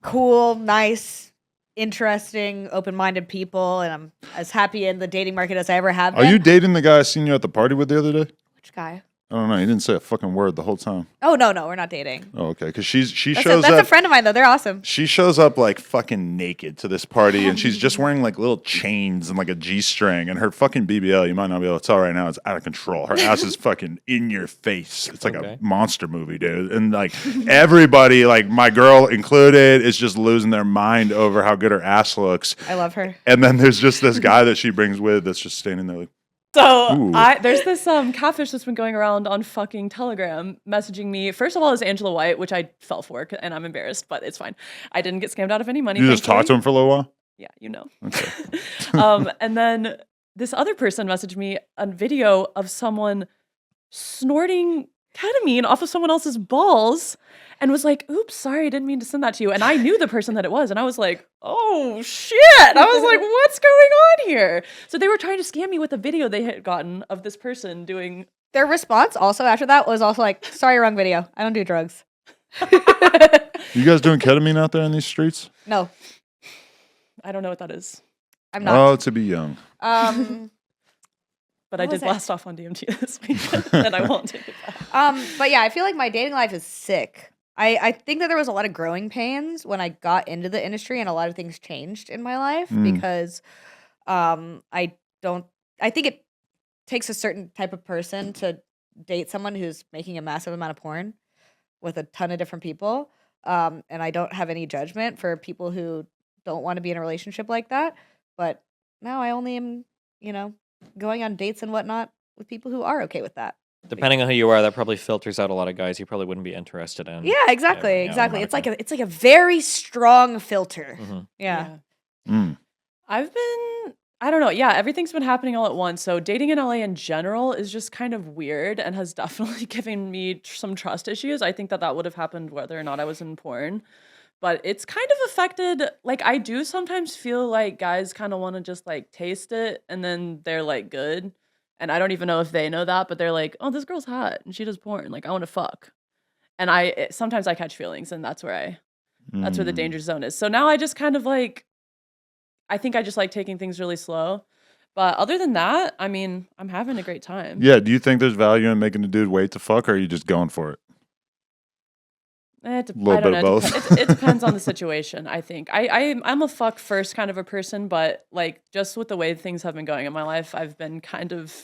cool, nice, interesting, open-minded people, and I'm as happy in the dating market as I ever have Are been. you dating the guy I seen you at the party with the other day? Which guy? I don't know. You didn't say a fucking word the whole time. Oh no, we're not dating. Oh, okay. Because she That's, shows that's up. a friend of mine though. They're awesome. She shows up like fucking naked to this party, and she's just wearing like little chains and like a G-string, and her fucking BBL. You might not be able to tell right now. It's out of control. Her ass is fucking in your face. It's like a monster movie, dude. And like everybody, like my girl included, is just losing their mind over how good her ass looks. I love her. And then there's just this guy that she brings with that's just standing there like. So there's this catfish that's been going around on fucking Telegram messaging me. First of all, is Angela White, which I fell for, and I'm embarrassed, but it's fine. I didn't get scammed out of any money. You just talked to him for a little while? Yeah, you know. Okay. And then this other person messaged me a video of someone snorting ketamine off of someone else's balls and was like, oops, sorry, I didn't mean to send that to you. And I knew the person that it was. And I was like, oh, shit. I was like, what's going on here? So they were trying to scam me with a video they had gotten of this person doing. Their response also after that was also like, sorry, wrong video. I don't do drugs. You guys doing ketamine out there in these streets? No, I don't know what that is. I'm not. Oh, to be young. But I did blast off on DMT this week, and I won't take it back. But yeah, I feel like my dating life is sick. I think that there was a lot of growing pains when I got into the industry, and a lot of things changed in my life because I think it takes a certain type of person to date someone who's making a massive amount of porn with a ton of different people. And I don't have any judgment for people who don't want to be in a relationship like that. But now I only am, going on dates and whatnot with people who are okay with that. Depending on who you are, that probably filters out a lot of guys you probably wouldn't be interested in. Yeah, exactly. It's like a very strong filter. Mm-hmm. Yeah. I've been, I don't know. Yeah, everything's been happening all at once. So dating in LA in general is just kind of weird and has definitely given me some trust issues. I think that would have happened whether or not I was in porn. But it's kind of affected, like, I do sometimes feel like guys kind of want to just, like, taste it, and then they're, like, good. And I don't even know if they know that, but they're like, oh, this girl's hot, and she does porn. Like, I want to fuck. And sometimes I catch feelings, and that's where the danger zone is. So now I just kind of, like, I think I just like taking things really slow. But other than that, I mean, I'm having a great time. Yeah, do you think there's value in making a dude wait to fuck, or are you just going for it? I don't know. It depends on the situation, I think. I'm a fuck first kind of a person, but like just with the way things have been going in my life, I've been kind of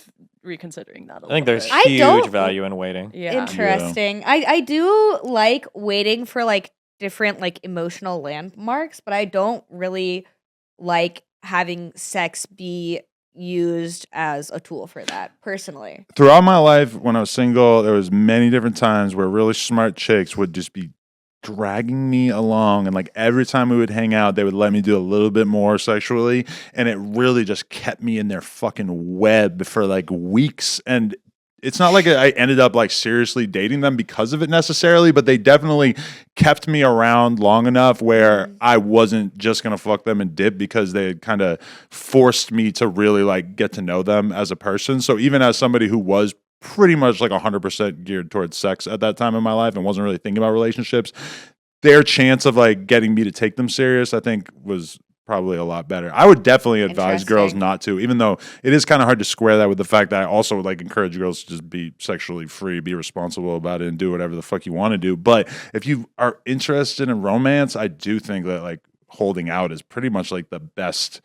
reconsidering that a little bit. I think there's huge value in waiting. Yeah. Interesting. Yeah. I do like waiting for like different like emotional landmarks, but I don't really like having sex be used as a tool for that personally. Throughout my life when I was single, there was many different times where really smart chicks would just be dragging me along, and like every time we would hang out they would let me do a little bit more sexually, and it really just kept me in their fucking web for like weeks. And it's not like I ended up like seriously dating them because of it necessarily, but they definitely kept me around long enough where I wasn't just going to fuck them and dip, because they had kind of forced me to really like get to know them as a person. So even as somebody who was pretty much like 100% geared towards sex at that time in my life and wasn't really thinking about relationships, their chance of like getting me to take them serious, I think, was probably a lot better. I would definitely advise girls not to, even though it is kind of hard to square that with the fact that I also would like encourage girls to just be sexually free, be responsible about it, and do whatever the fuck you want to do. But if you are interested in romance, I do think that like holding out is pretty much like the best.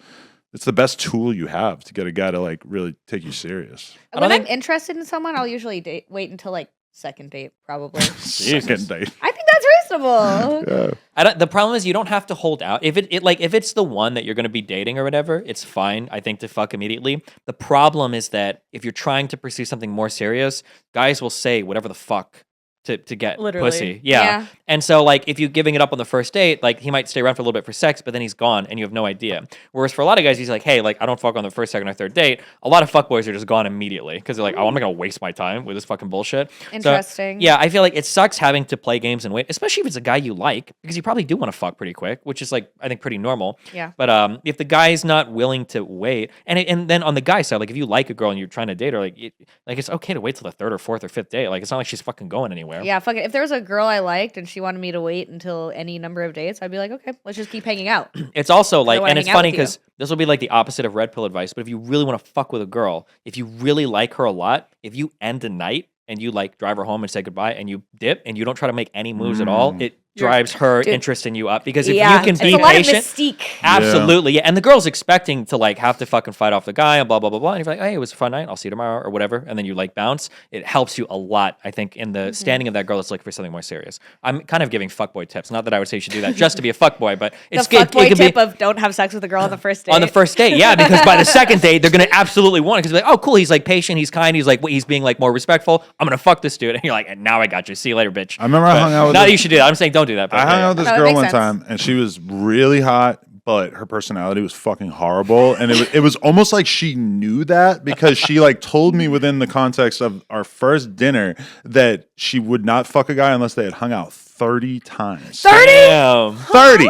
It's the best tool you have to get a guy to like really take you serious. When I'm interested in someone, I'll usually wait until like second date, probably. Second date. I think that's reasonable. Yeah. The problem is you don't have to hold out. If it's the one that you're going to be dating or whatever, it's fine, I think, to fuck immediately. The problem is that if you're trying to pursue something more serious, guys will say whatever the fuck to get pussy. Yeah. And so like if you're giving it up on the first date, like he might stay around for a little bit for sex, but then he's gone and you have no idea. Whereas for a lot of guys, he's like, hey, like I don't fuck on the first, second, or third date. A lot of fuckboys are just gone immediately because they're like, oh, I'm not gonna waste my time with this fucking bullshit. Interesting. So, yeah, I feel like it sucks having to play games and wait, especially if it's a guy you like, because you probably do want to fuck pretty quick, which is like I think pretty normal. Yeah. But if the guy's not willing to wait, and then on the guy side, like if you like a girl and you're trying to date her, like it's okay to wait till the third or fourth or fifth date. Like it's not like she's fucking going anywhere. Yeah, fuck it. If there was a girl I liked and she wanted me to wait until any number of dates, I'd be like, okay, let's just keep hanging out. It's also like, wanna and it's hang out funny with because this will be like the opposite of red pill advice, but if you really want to fuck with a girl, if you really like her a lot, if you end a night and you like drive her home and say goodbye and you dip and you don't try to make any moves at all, it drives her interest in you up. Because if you can be it's a lot of patient, mystique. absolutely, yeah. And the girl's expecting to like have to fucking fight off the guy and blah blah blah blah. And you're like, hey, it was a fun night. I'll see you tomorrow or whatever. And then you like bounce. It helps you a lot, I think, in the standing of that girl that's looking for something more serious. I'm kind of giving fuckboy tips. Not that I would say you should do that just to be a fuckboy, but it's The fuckboy tip of don't have sex with a girl on the first date. on the first date, yeah, because by the second date, they're gonna absolutely want it because they're like, oh, cool, he's like patient, he's kind, he's like, he's being like more respectful. I'm gonna fuck this dude, and you're like, now I got you. See you later, bitch. I remember I hung out with Not that you should do that. I'm saying don't do that. But I hung out with this No, it girl makes one sense. time, and she was really hot, but her personality was fucking horrible. And it was almost like she knew that because she like told me within the context of our first dinner that she would not fuck a guy unless they had hung out 30 times. 30? Damn. 30.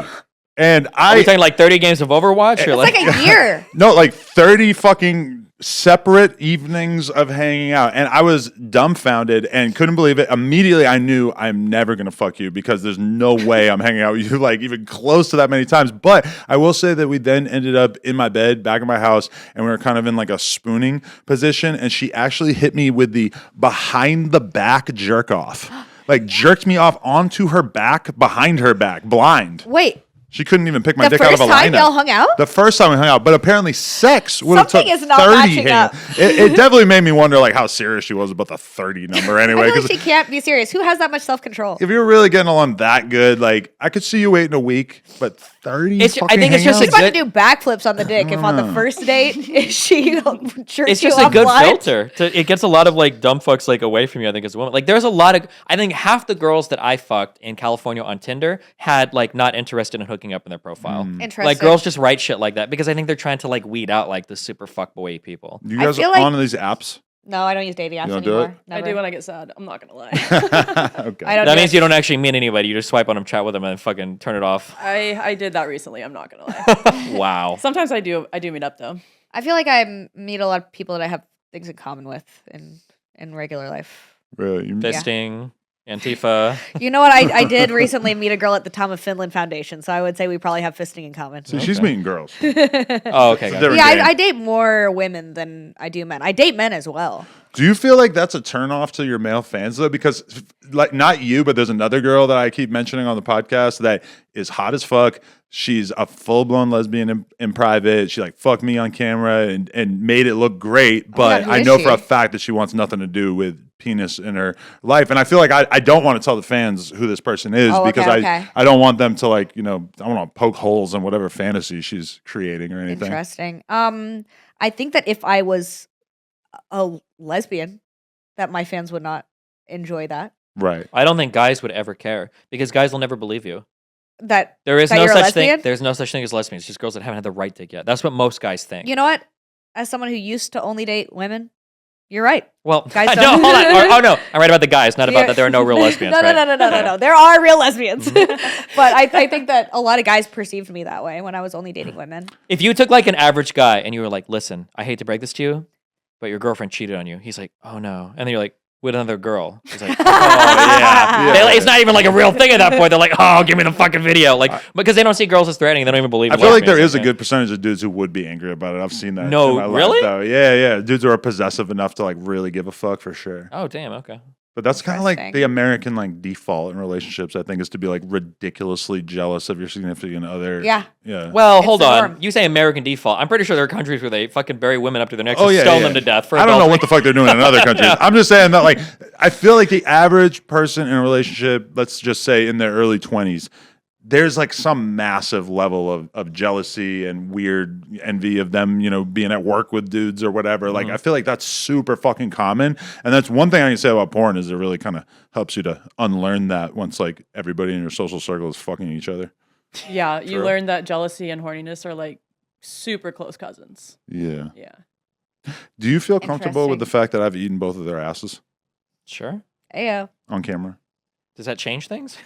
And Are we talking like 30 games of Overwatch? Or It's like a year. No, like 30 fucking separate evenings of hanging out. And I was dumbfounded and couldn't believe it. Immediately, I knew I'm never going to fuck you because there's no way I'm hanging out with you like even close to that many times. But I will say that we then ended up in my bed, back in my house, and we were kind of in like a spooning position. And she actually hit me with the behind the back jerk off. Like jerked me off onto her back, behind her back, blind. Wait, She couldn't even pick my the dick out of first a lineup. time y'all hung out? The first time we hung out, but apparently sex would have took Something is not 30 matching up. It definitely made me wonder like how serious she was about the 30 number anyway. I feel 'cause like she can't be serious. Who has that much self-control? if you're really getting along that good, like I could see you waiting a week, but 30 I think fucking it's just She's a hangouts? about to good- do backflips on the dick if on the first date she jerks It's you just a off good blind. filter. It gets a lot of like dumb fucks like away from you. I think as a woman, like there's a lot of. I think half the girls that I fucked in California on Tinder had like not interested in hooking up in their profile. Interesting. Like girls just write shit like that because I think they're trying to like weed out like the super fuckboy people. You I guys feel are like- on these apps? No, I don't use dating apps You don't do anymore. I do when I get sad. I'm not gonna lie. Okay. I don't That do means it. you don't actually meet anybody. You just swipe on them, chat with them, and then fucking turn it off. I did that recently. I'm not gonna lie. Wow. Sometimes I do meet up though. I feel like I meet a lot of people that I have things in common with in regular life. Really? You- Fisting, Antifa. You know what? I did recently meet a girl at the Tom of Finland Foundation, so I would say we probably have fisting in common. See, she's meeting girls. Oh, okay. gotcha. different Yeah, game. I date more women than I do men. I date men as well. Do you feel like that's a turnoff to your male fans though? Because like not you, but there's another girl that I keep mentioning on the podcast that is hot as fuck. She's a full blown lesbian in private. She like fucked me on camera and made it look great. But who I is know she? for a fact that she wants nothing to do with penis in her life. And I feel like I don't want to tell the fans who this person is Oh, because okay. I don't want them to like, I don't want to poke holes in whatever fantasy she's creating or anything. Interesting. I think that if I was a lesbian, that my fans would not enjoy that. Right. I don't think guys would ever care because guys will never believe you. That There is That no you're a such thing. lesbian? There's no such thing as lesbians. It's just girls that haven't had the right dick yet. That's what most guys think. you know what? As someone who used to only date women, you're right. Well, Guys no, don't- hold on. Oh no, I'm right about the guys, not about that there are no real lesbians. No, right? no. There are real lesbians, but I think that a lot of guys perceived me that way when I was only dating women. If you took like an average guy and you were like, "Listen, I hate to break this to you, but your girlfriend cheated on you," he's like, "Oh no," and then you're like, "With another girl," he's like, "Oh yeah." Yeah. It's not even like a real thing at that point. They're like, "Oh, give me the fucking video," like because they don't see girls as threatening. They don't even believe. I feel like there lesbians is a that. good percentage of dudes who would be angry about it. I've seen that. No, in my life, really? though. Yeah. Dudes who are possessive enough to like really give a fuck for sure. Oh damn. Okay. But that's kind of like Interesting. the American like default in relationships. I think is to be like ridiculously jealous of your significant other. Yeah. Yeah. Well, It's hold the on. norm. You say American default. I'm pretty sure there are countries where they fucking bury women up to their necks Oh and yeah, stone yeah. them to death for I don't know adultery. what the fuck they're doing in other countries. I'm just saying that like I feel like the average person in a relationship, let's just say in their early 20s, there's like some massive level of jealousy and weird envy of them, being at work with dudes or whatever. Like I feel like that's super fucking common. And that's one thing I can say about porn is it really kind of helps you to unlearn that once like everybody in your social circle is fucking each other. Yeah, you True. learn that jealousy and horniness are like super close cousins. Yeah. Yeah. Do you feel comfortable with the Interesting. fact that I've eaten both of their asses Sure. Ayo. on camera? Does that change things?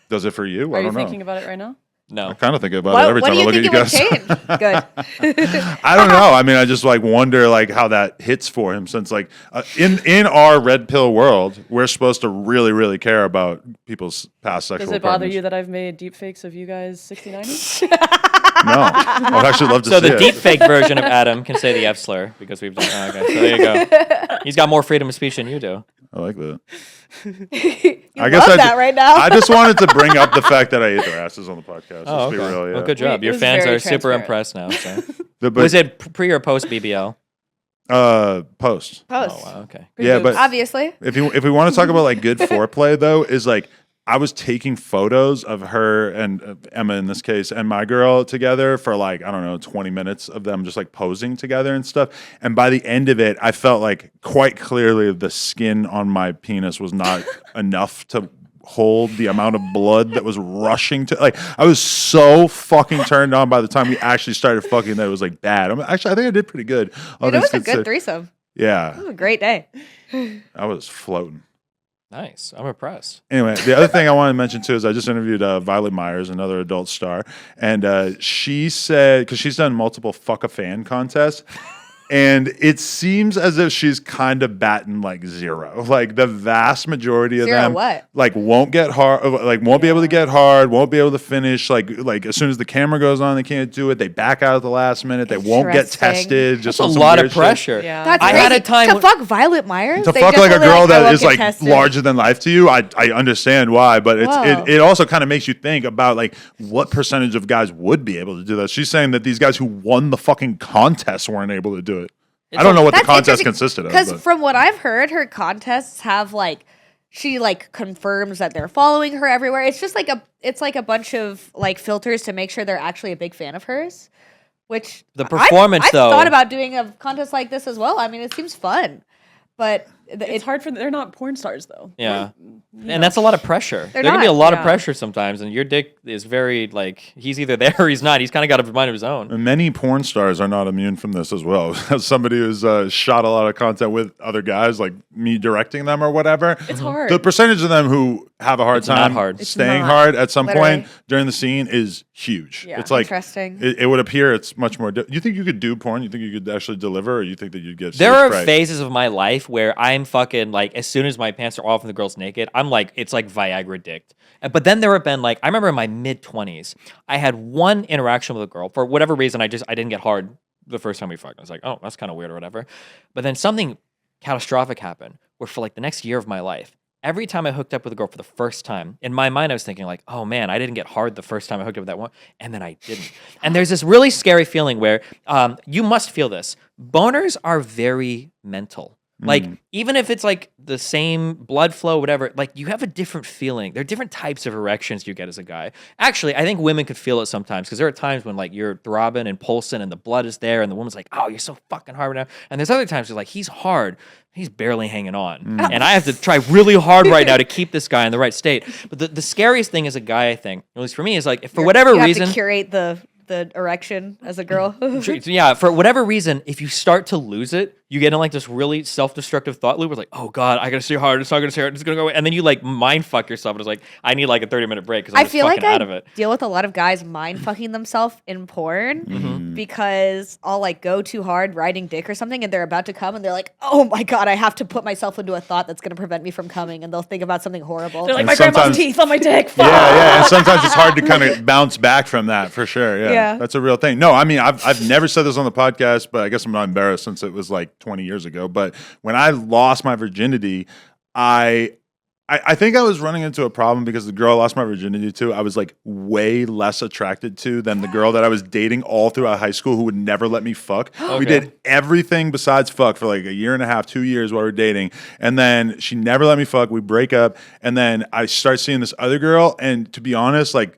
Does it for you? Are I you don't know. thinking about it right now? No. I kind of think about it What, every what time do I you look think at you it would guys. change? Good. I don't know. I mean, I just like wonder like how that hits for him since like in our red pill world, we're supposed to really, really care about people's past sexual Does it bother partners. you that I've made deep fakes of you guys 69? No. I would actually love to So see the it. deep fake version of Adam can say the F-slur because we've done. Oh, okay, so there you go. He's got more freedom of speech than you do. I like that. You I guess love that right now. I just wanted to bring up the fact that I ate their asses on the podcast. Oh, Let's be okay. real, yeah. Well, good job. It Your was fans very are super transparent. impressed now. So. But, Was it pre or post BBL? Post. Post. Oh, wow. Okay. Good Yeah, boobs. but Obviously. if we want to talk about like good foreplay though, is like I was taking photos of her and Emma in this case and my girl together for like, I don't know, 20 minutes of them just like posing together and stuff. And by the end of it, I felt like quite clearly the skin on my penis was not enough to hold the amount of blood that was rushing to, like, I was so fucking turned on by the time we actually started fucking that it was like bad. Actually, I think I did pretty good. Dude, it was a good threesome. It Yeah, was a great day. I was floating. Nice. I'm impressed. Anyway, the other thing I wanted to mention too is I just interviewed Violet Myers, another adult star, and she said, because she's done multiple fuck a fan contests, and it seems as if she's kind of batting like zero. Like the vast majority of Zero them, what? like won't get hard, like won't be able to get hard, won't be able to finish. Like as soon as the camera goes on, they can't do it. They back out at the last minute. They won't get Interesting. tested. Just That's on a some lot weird of shit. pressure. Yeah. That's I crazy. had a time to when- fuck Violet Myers. To They fuck just like a will be girl I that won't is get like tested. larger than life to you, I understand why, but Whoa. it also kind of makes you think about like what percentage of guys would be able to do that. She's saying that these guys who won the fucking contest weren't able to do it. I don't know what the contest consisted of. Because But. from what I've heard, her contests have like she like confirms that they're following her everywhere. It's just like a bunch of like filters to make sure they're actually a big fan of hers. Which The performance, I've though- thought about doing a contest like this as well. I mean, it seems fun, but It's hard for they're not porn stars though. Yeah. And that's a lot of pressure. They're There can be a not, lot of yeah. pressure sometimes, and your dick is very, like, he's either there or he's not. He's kind of got a mind of his own. And many porn stars are not immune from this as well. As somebody who's shot a lot of content with other guys, like me directing them or whatever, It's hard. the percentage of them who have a hard It's not time hard. It's staying not. hard at some Literally. point during the scene is huge. Yeah. It's like Interesting. it would appear it's much more. You think you could do porn? You think you could actually deliver, or you think that you'd get? There stage are fright? phases of my life where I'm fucking, like, as soon as my pants are off and the girl's naked, I'm like, it's like Viagra dicked. But then there have been, like, I remember in my mid-20s, I had one interaction with a girl. For whatever reason, I didn't get hard the first time we fucked. I was like, oh, that's kind of weird or whatever. But then something catastrophic happened where for, like, the next year of my life, every time I hooked up with a girl for the first time, in my mind, I was thinking, like, oh, man, I didn't get hard the first time I hooked up with that one. And then I didn't. And there's this really scary feeling where you must feel this. Boners are very mental. Like, even if it's like the same blood flow, whatever, like you have a different feeling. There are different types of erections you get as a guy. Actually, I think women could feel it sometimes because there are times when like you're throbbing and pulsing and the blood is there and the woman's like, oh, you're so fucking hard right now. And there's other times where like, he's hard, he's barely hanging on. And I have to try really hard right now to keep this guy in the right state. But the scariest thing as a guy, I think, at least for me, is like, if for whatever you reason. have to curate the erection as a girl. Yeah, for whatever reason, if you start to lose it, you get in like this really self-destructive thought loop. Where it's like, oh god, I gotta stay hard. It's not gonna stay hard. It's gonna go away. And then you like mind fuck yourself. And it's like, I need like a 30-minute break because I'm I just feel fucking like out I of it. deal with a lot of guys mind fucking themselves in porn because I'll like go too hard riding dick or something and they're about to come and they're like, oh my god, I have to put myself into a thought that's gonna prevent me from coming, and they'll think about something horrible. They're like, And my grandma's sometimes- teeth on my dick. Fuck. Yeah, and sometimes it's hard to kind of bounce back from that for sure. Yeah, Yeah. that's a real thing. No, I mean, I've never said this on the podcast, but I guess I'm not embarrassed since it was like 20 years ago. But when I lost my virginity, I think I was running into a problem because the girl I lost my virginity to, I was like way less attracted to than the girl that I was dating all throughout high school who would never let me fuck. We Okay. did everything besides fuck for like a year and a half, 2 years while we were dating. And then she never let me fuck. We break up. And then I start seeing this other girl. And to be honest, like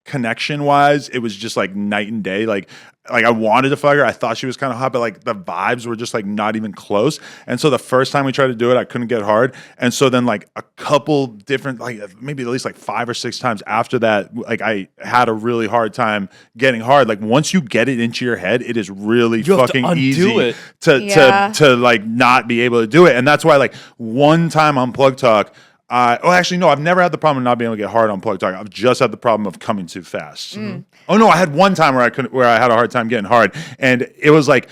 connection wise, it was just like night and day. Like I wanted to fuck her. I thought she was kind of hot, but like the vibes were just like not even close. And so the first time we tried to do it, I couldn't get hard. And so then like a couple different, like maybe at least like 5 or 6 times after that, like I had a really hard time getting hard. Like once you get it into your head, it is really You have to fucking undo easy it. to like not be able to do it. And that's why like one time on Plug Talk, actually, no, I've never had the problem of not being able to get hard on Plug Talk. I've just had the problem of coming too fast. Oh no, I had one time where I had a hard time getting hard, and it was like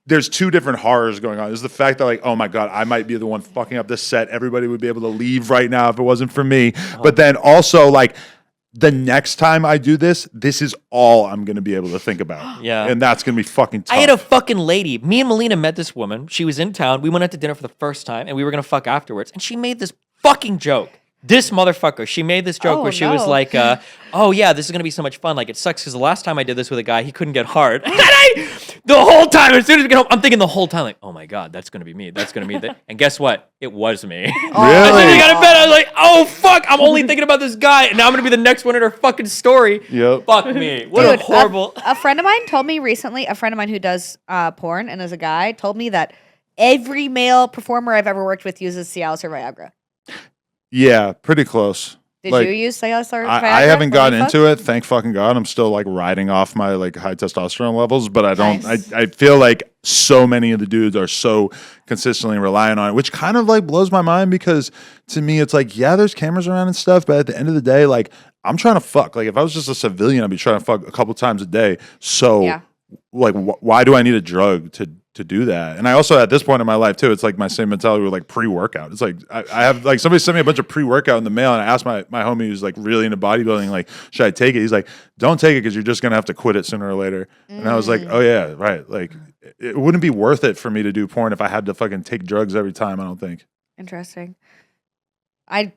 there's 2 different horrors going on. There's the fact that like, oh my god, I might be the one fucking up this set. Everybody would be able to leave right now if it wasn't for me. But then also like, the next time I do this is all I'm going to be able to think about. Yeah. And that's going to be fucking tough. I had a fucking lady. Me and Melina met this woman. She was in town. We went out to dinner for the first time, and we were gonna fuck afterwards. And she made this fucking joke. This motherfucker. She made this joke where she was like, "Oh yeah, this is gonna be so much fun. Like it sucks because the last time I did this with a guy, he couldn't get hard." And the whole time, as soon as we get home, I'm thinking the whole time, like, "Oh my god, that's gonna be me. That's gonna be that." And guess what? It was me. Really? As soon as I got in bed, I was like, "Oh fuck, I'm only thinking about this guy, and now I'm gonna be the next one in her fucking story." Yep. Fuck me. What Dude, a horrible. A friend of mine told me recently, a friend of mine who does porn and is a guy, told me that every male performer I've ever worked with uses Cialis or Viagra. Yeah, pretty close. Did Like, you use Cialis or Viagra? I haven't when gotten you fucked? into it. Thank fucking God. I'm still like riding off my like high testosterone levels, but I don't, Nice. I feel like so many of the dudes are so consistently relying on it, which kind of like blows my mind because to me, it's like, yeah, there's cameras around and stuff, but at the end of the day, like I'm trying to fuck. Like if I was just a civilian, I'd be trying to fuck a couple times a day. So Yeah. like, why do I need a drug to do that? And I also, at this point in my life too, it's like my same mentality with like pre-workout. It's like, I have like somebody sent me a bunch of pre-workout in the mail and I asked my homie who's like really into bodybuilding, like, should I take it? He's like, don't take it because you're just going to have to quit it sooner or later. And I was like, oh yeah, right. Like it wouldn't be worth it for me to do porn if I had to fucking take drugs every time, I don't think. Interesting. I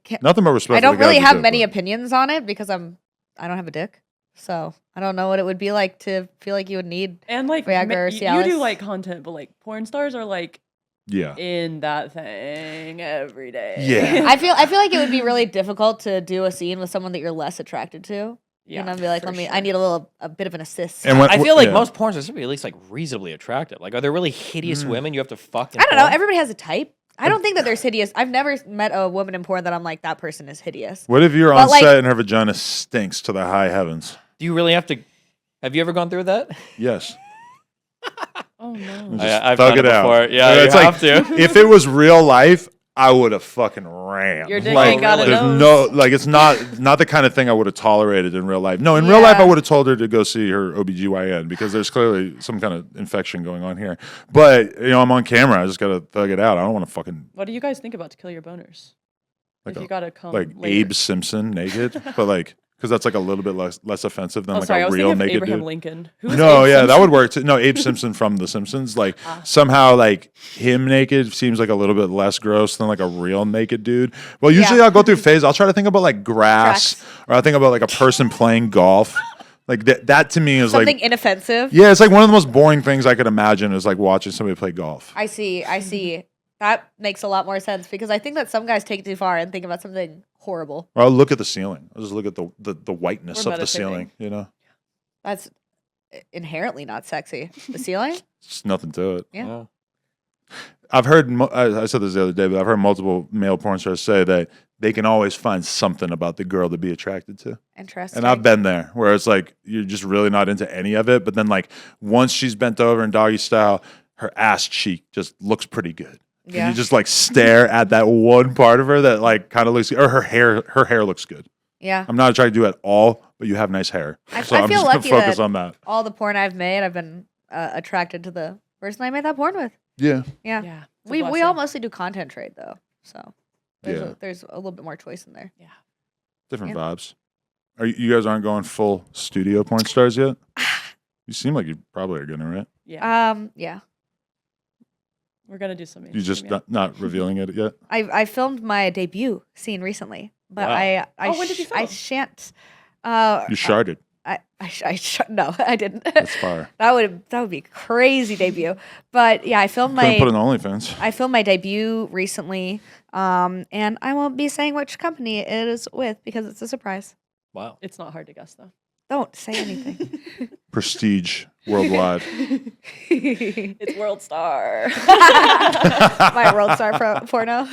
can't, Nothing but respect. I for don't the guys really who have do it, many but- opinions on it because I don't have a dick. So I don't know what it would be like to feel like you would need. And like Viagra or you do Cialis. like content, but like porn stars are like Yeah. in that thing every day. Yeah. I feel like it would be really difficult to do a scene with someone that you're less attracted to. Yeah, And I'd be like, for I sure. need a bit of an assist. And when- I feel like yeah. most porn stars should be at least like reasonably attractive. Like, are there really hideous women you have to fuck? In I don't know. porn? Everybody has a type. I don't think that there's hideous. I've never met a woman in porn that I'm like, that person is hideous. What if you're But, on like- set and her vagina stinks to the high heavens? Do you really have to? Have you ever gone through that? Yes. Oh no. Just I've thug done it out. before. Yeah, you it's have like, to. If it was real life, I would have fucking ran. Your dick like, ain't got a there's nose. no, like, it's not the kind of thing I would have tolerated in real life. No, in real life, I Yeah. would have told her to go see her OBGYN because there's clearly some kind of infection going on here. But, I'm on camera. I just got to thug it out. I don't want to fucking, What do you guys think about To Kill Your Boners? Like if a- you gotta come like, later. Abe Simpson naked. But, like, because that's, like, a little bit less offensive than, Oh, like, sorry, I a was real thinking of naked Abraham dude. Lincoln. Who's No, Abe yeah, that Simpson? would work too. No, Abe Simpson from The Simpsons. Like somehow, like him naked seems like a little bit less gross than like a real naked dude. Well, usually Yeah. I'll go through phase. I'll try to think about like grass, Tracks. or I think about like a person playing golf. Like that to me is Something like, inoffensive. yeah, it's like one of the most boring things I could imagine is like watching somebody play golf. I see. That makes a lot more sense because I think that some guys take it too far and think about something horrible. Or I'll look at the ceiling. I'll just look at the whiteness We're of the ceiling. meditating. That's inherently not sexy. The ceiling? It's nothing to it. Yeah. I've heard, I said this the other day, but I've heard multiple male porn stars say that they can always find something about the girl to be attracted to. Interesting. And I've been there where it's like, you're just really not into any of it. But then like once she's bent over in doggy style, her ass cheek just looks pretty good. Yeah. And you just like stare at that one part of her that like kind of looks, or her hair looks good. Yeah. I'm not attracted to it at all, but you have nice hair. I So feel I'm just lucky gonna focus that- on that. All the porn I've made, I've been attracted to the person I made that porn with. Yeah. Yeah. Yeah. it's a We blessing. all mostly do content trade though. So Yeah. there's a little bit more choice in there. Different Yeah. vibes. You guys aren't going full studio porn stars yet? You seem like you probably are gonna, right? Yeah. Yeah. We're gonna do some. You just mainstream, not revealing it yet? I filmed my debut scene recently, but Wow. I Oh, when did you I film? shan't. You sharded. No, I didn't. That's fire. That would be a crazy debut. But yeah, I filmed Couldn't put my an OnlyFans. I filmed my debut recently, and I won't be saying which company it is with because it's a surprise. Wow. It's not hard to guess though. Don't say anything. Prestige worldwide. It's World Star. My world star porno.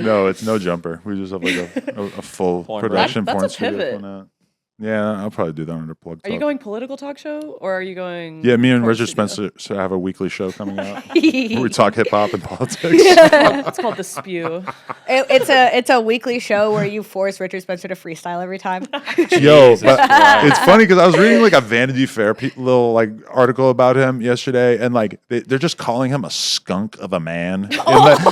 No, it's no jumper. We just have like a full Porn production That's porn a studio pivot. going out. Yeah, I'll probably do that under plug talk. Are you going political talk show or are you going? Yeah, me and Court Richard Studio? Spencer have a weekly show coming out where we talk hip hop and politics. It's called The Spew. It's a weekly show where you force Richard Spencer to freestyle every time. Yo, Jesus but Christ. it's funny because I was reading like a Vanity Fair little like article about him yesterday, and like they're just calling him a skunk of a man.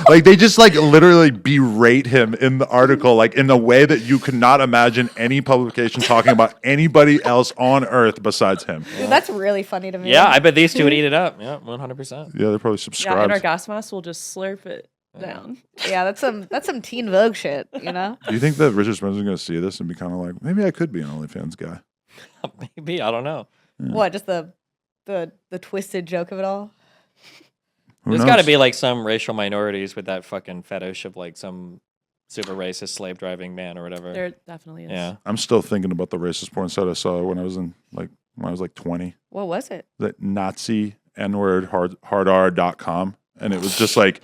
Like they just like literally berate him in the article, like in a way that you could not imagine any publication talking about anybody else on earth besides him. Dude, that's really funny to me. Yeah, I bet these two would eat it up. Yeah, 100%. Yeah, they're probably Yeah, and subscribed. our gas mask will just slurp it down. Yeah, that's some Teen Vogue shit, you know? Do you think that Richard Spencer's going to see this and be kind of like, maybe I could be an OnlyFans guy? Maybe, I don't know. What, just the twisted joke of it all? Who There's got to knows? be like some racial minorities with that fucking fetish of like some super racist slave driving man or whatever. There definitely is. Yeah. I'm still thinking about the racist porn site I saw when I was like 20. What was it? That Nazi N-word hardr.com, and it was just like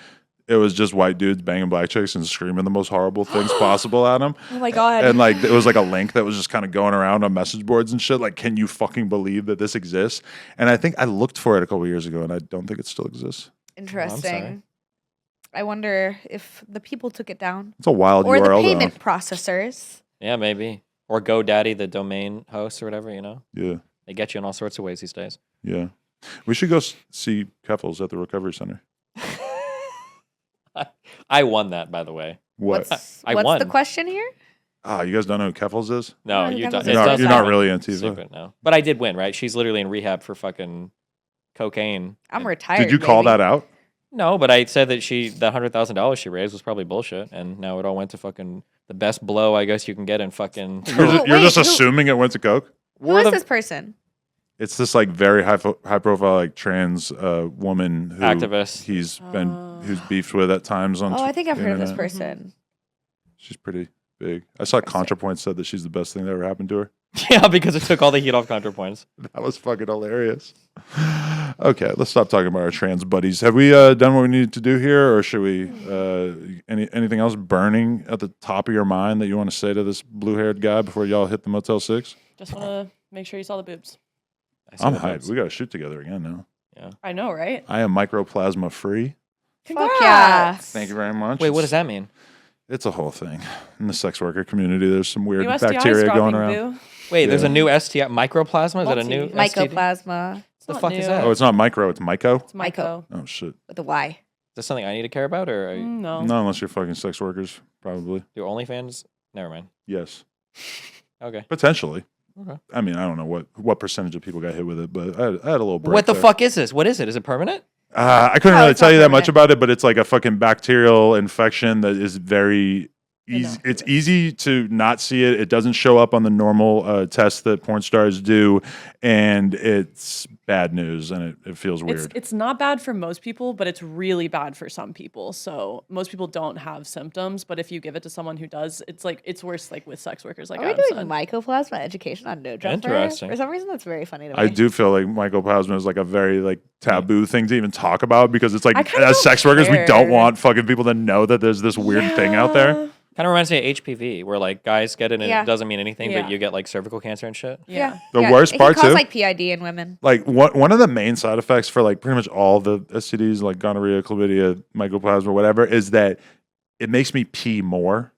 it was just white dudes banging black chicks and screaming the most horrible things possible at them. Oh my god. And like it was like a link that was just kind of going around on message boards and shit. Like, can you fucking believe that this exists? And I think I looked for it a couple years ago, and I don't think it still exists. Interesting. I wonder if the people took it down. It's a wild Or the URL payment processors. Yeah, maybe. Or GoDaddy, the domain host or whatever, you know? though. Yeah, They get you in all sorts of ways these days. yeah. We should go see Keffels at the Recovery Center. I won that, by the way. What? What's I the won. question here? Ah, you guys don't know who Keffels is? No, Oh, you that don't. was It a You're not, does you're not happen. really Antifa. Secret, no. But I did win, right? She's literally in rehab for fucking cocaine. I'm And- retired. Did you call baby. that out? No, but I said that the $100,000 she raised was probably bullshit, and now it all went to fucking the best blow I guess you can get in fucking. You're just who- assuming it went to coke? Who is this person? It's this like very high profile like trans woman who Activist. who's beefed with at times on Oh, I think I've the heard of this internet. person. She's pretty big. I saw Interesting. ContraPoint said that she's the best thing that ever happened to her. Yeah, because it took all the heat off ContraPoints. That was fucking hilarious. Okay, let's stop talking about our trans buddies. Have we done what we needed to do here, or should we? Anything else burning at the top of your mind that you want to say to this blue-haired guy before y'all hit the Motel 6? Just want to make sure you saw the boobs. I see I'm the hyped. boobs. We got to shoot together again now. I know, right? I am microplasma free. Fuck yeah. Thank you very much. Wait, what does that mean? It's a whole thing in the sex worker community. There's some weird New STIs bacteria going dropping, around. boo. Wait, there's a Yeah. new STI mycroplasma. Is that a new Multi. STD? Mycoplasma The not fuck is new. that? Oh, it's not micro. It's myco. It's Myco. Oh shit. with a Y. Is that something I need to care about, or No. No, unless you're fucking sex workers, probably. do OnlyFans? Never mind. Yes, Okay. potentially. Okay. I mean, I don't know what percentage of people got hit with it, but I had a little break. What the there. fuck is this? What is it? Is it permanent? I couldn't No, really it's tell not you that much permanent. about it, but it's like a fucking bacterial infection that is very easy. It's easy to not see it. It doesn't show up on the normal tests that porn stars do, and it's bad news, and it feels weird. It's not bad for most people, but it's really bad for some people. So most people don't have symptoms, but if you give it to someone who does, it's worse like with sex workers like Are we Adam doing said. mycoplasma education on No Jumper? Interesting. For some reason, that's very funny to me. I do feel like mycoplasma is like a very like taboo thing to even talk about because it's like I kinda as don't sex workers we don't care. want fucking people to know that there's this weird thing out there. Yeah. Kind of reminds me of HPV, where like guys get it and Yeah. it doesn't mean anything, Yeah. but you get like cervical cancer and shit. Yeah. The worst it part, can cause too? like PID in women. Like one of the main side effects for like pretty much all the STDs like gonorrhea, chlamydia, mycoplasma, whatever, is that it makes me pee more,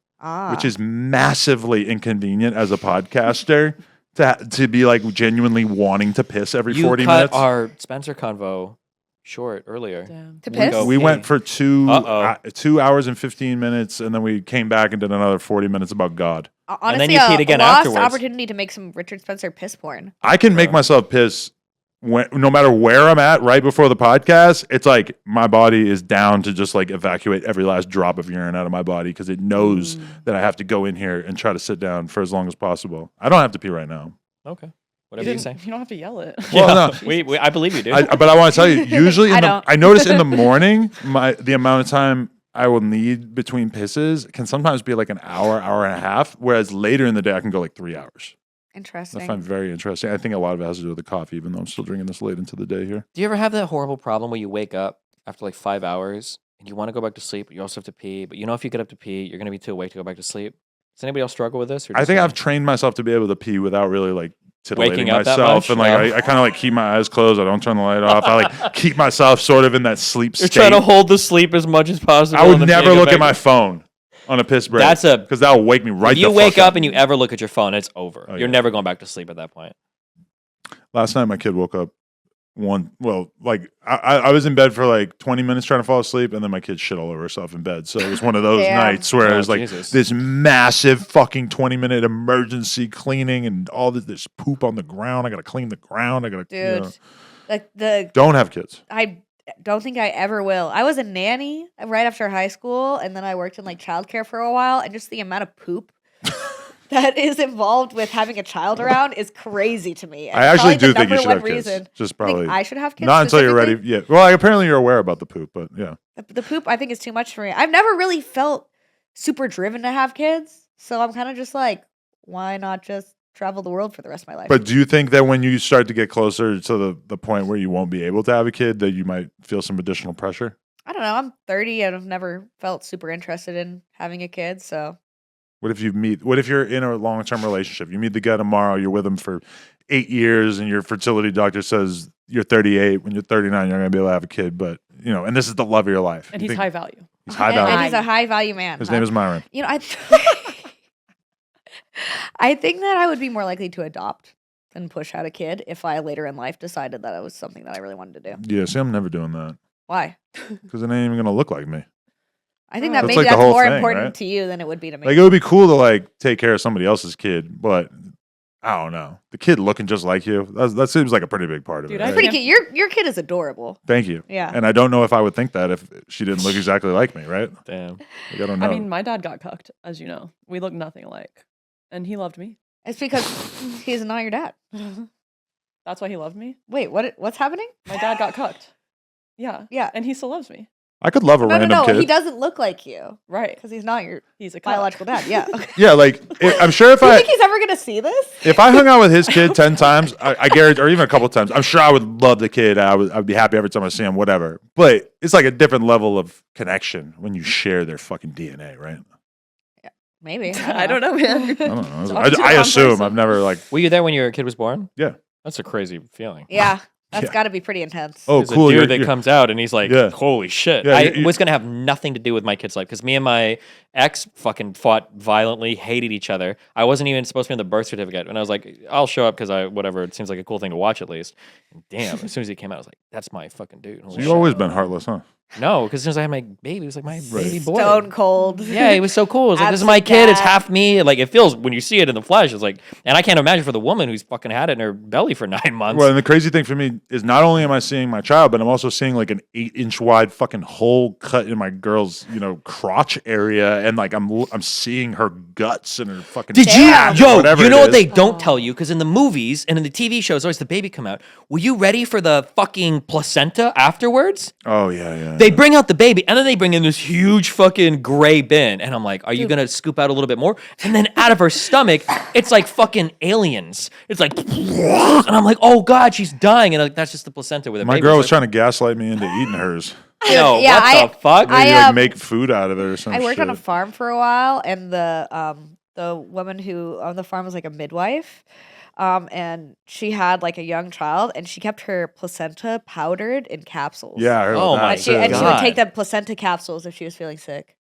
which is massively inconvenient as a podcaster to be like genuinely wanting to piss every You 40 cut minutes. our Spencer convo short earlier. Damn. to we piss. go- We went for 2 Uh-oh. hours and 15 minutes, and then we came back and did another 40 minutes about God. Honestly, then you peed again a lost afterwards. opportunity to make some Richard Spencer piss porn. I can make myself piss no matter where I'm at right before the podcast. It's like my body is down to just like evacuate every last drop of urine out of my body because it knows that I have to go in here and try to sit down for as long as possible. I don't have to pee right now. Okay. Whatever you say. You don't have to yell it. Well, no. we I believe you do. But I want to tell you, usually I don't. I notice in the morning, the amount of time I will need between pisses can sometimes be like an hour, hour and a half, whereas later in the day I can go like 3 hours. Interesting. I find very interesting. I think a lot of it has to do with the coffee, even though I'm still drinking this late into the day here. Do you ever have that horrible problem where you wake up after like 5 hours and you want to go back to sleep, but you also have to pee, but you know if you get up to pee, you're gonna be too awake to go back to sleep? Does anybody else struggle with this? Or I just think me? I've trained myself to be able to pee without really like titillating Waking up that myself, much? and like No. I kind of like keep my eyes closed. I don't turn the light off. I like keep myself sort of in that sleep You're state. trying to hold the sleep as much as possible. I would and then never get look back at my to- phone on a piss break. That's a- because that'll wake me right. If you the wake fuck up and you ever look at your phone, it's over. Oh, You're yeah. never going back to sleep at that point. Last night, my kid woke up. I was in bed for like 20 minutes trying to fall asleep, and then my kid shit all over herself in bed. So it was one of those Damn. nights where Oh, it was like Jesus. this massive fucking 20-minute emergency cleaning, and all this poop on the ground. I gotta clean the ground. I gotta, Dude, like the don't have kids. I don't think I ever will. I was a nanny right after high school, and then I worked in like childcare for a while, and just the amount of poop that is involved with having a child around is crazy to me. And I actually probably do the think you number should one have kids. reason- Just I probably think I should have kids. not until you're ready. specifically. Yeah. Well, like, apparently you're aware about the poop, but yeah. The poop I think is too much for me. I've never really felt super driven to have kids, so I'm kind of just like, why not just travel the world for the rest of my life? But do you think that when you start to get closer to the point where you won't be able to have a kid, that you might feel some additional pressure? I don't know. I'm 30 and I've never felt super interested in having a kid, so What if you're in a long-term relationship? You meet the guy tomorrow, you're with him for 8 years, and your fertility doctor says you're 38. When you're 39, you're going to be able to have a kid. But, and this is the love of your life. And You he's think- high value. He's high and value. he's a high value man. His huh? name is Myron. I think that I would be more likely to adopt than push out a kid if I later in life decided that it was something that I really wanted to do. Yeah, see, I'm never doing that Why? because it ain't even going to look like me. I think that That's maybe like the that's whole more thing, important right? to you than it would be to me. Like, it would be cool to, like, take care of somebody else's kid, but I don't know. The kid looking just like you, that seems like a pretty big part of Dude, it. I right? Pretty Yeah. cute. Your kid is adorable. Thank you. Yeah. And I don't know if I would think that if she didn't look exactly like me, right? Damn. Like, I don't know. I mean, my dad got cucked, as you know. We look nothing alike. And he loved me. It's because he's not your dad. That's why he loved me. Wait, what's happening? My dad got cucked. Yeah. Yeah. And he still loves me. I could love a No, random kid. he doesn't look like you Right. because he's not your He's a cuck. biological dad. Yeah. Okay. Yeah, like I'm sure if Do you I think he's ever gonna see this? if I hung out with his kid 10 times, I guarantee, or even a couple times, I'm sure I would love the kid. I'd be happy every time I see him, whatever. But it's like a different level of connection when you share their fucking DNA, right? Maybe. I don't know, man. I don't know. Talk to I one assume. person. I've never like, Were you there when your kid was born? Yeah. That's a crazy feeling. Yeah, that's Yeah. got to be pretty intense. oh, There's cool. a You're, dude that comes out and he's like, Yeah. holy shit. Yeah, I you- was going to have nothing to do with my kid's life because me and my ex fucking fought violently, hated each other. I wasn't even supposed to be on the birth certificate. And I was like, I'll show up because whatever, it seems like a cool thing to watch at least. And damn, as soon as he came out, I was like, that's my fucking dude. Holy you've shit. always been heartless, huh? No, because as soon as I had my baby, it was like my baby boy. Stone cold. Yeah, he was so cool. It was like, this is my Absent kid. It's dad. half me. Like, it feels, when you see it in the flesh, it's like, and I can't imagine for the woman who's fucking had it in her belly for 9 months. Well, and the crazy thing for me is not only am I seeing my child, but I'm also seeing like an 8-inch wide fucking hole cut in my girl's, crotch area, and like I'm seeing her guts and her fucking. Did Damn. you, yo, whatever you know it what is. they don't tell you? Because in the movies and in the TV shows, always the baby come out. Were you ready for the fucking placenta afterwards? Oh yeah. They bring out the baby, and then they bring in this huge fucking gray bin. And I'm like, are you going to scoop out a little bit more? And then out of her stomach, it's like fucking aliens. It's like, and I'm like, oh God, she's dying. And like, that's just the placenta with a My baby. girl was It's trying to gaslight me into eating hers. like, yo, Yeah, what the fuck? Maybe I, like make food out of it or something. I worked on a farm for a while, and the woman who owned the farm was like a midwife, and she had like a young child, and she kept her placenta powdered in capsules. Yeah, I heard Oh about my that. and she would God. take the placenta capsules if she was feeling sick.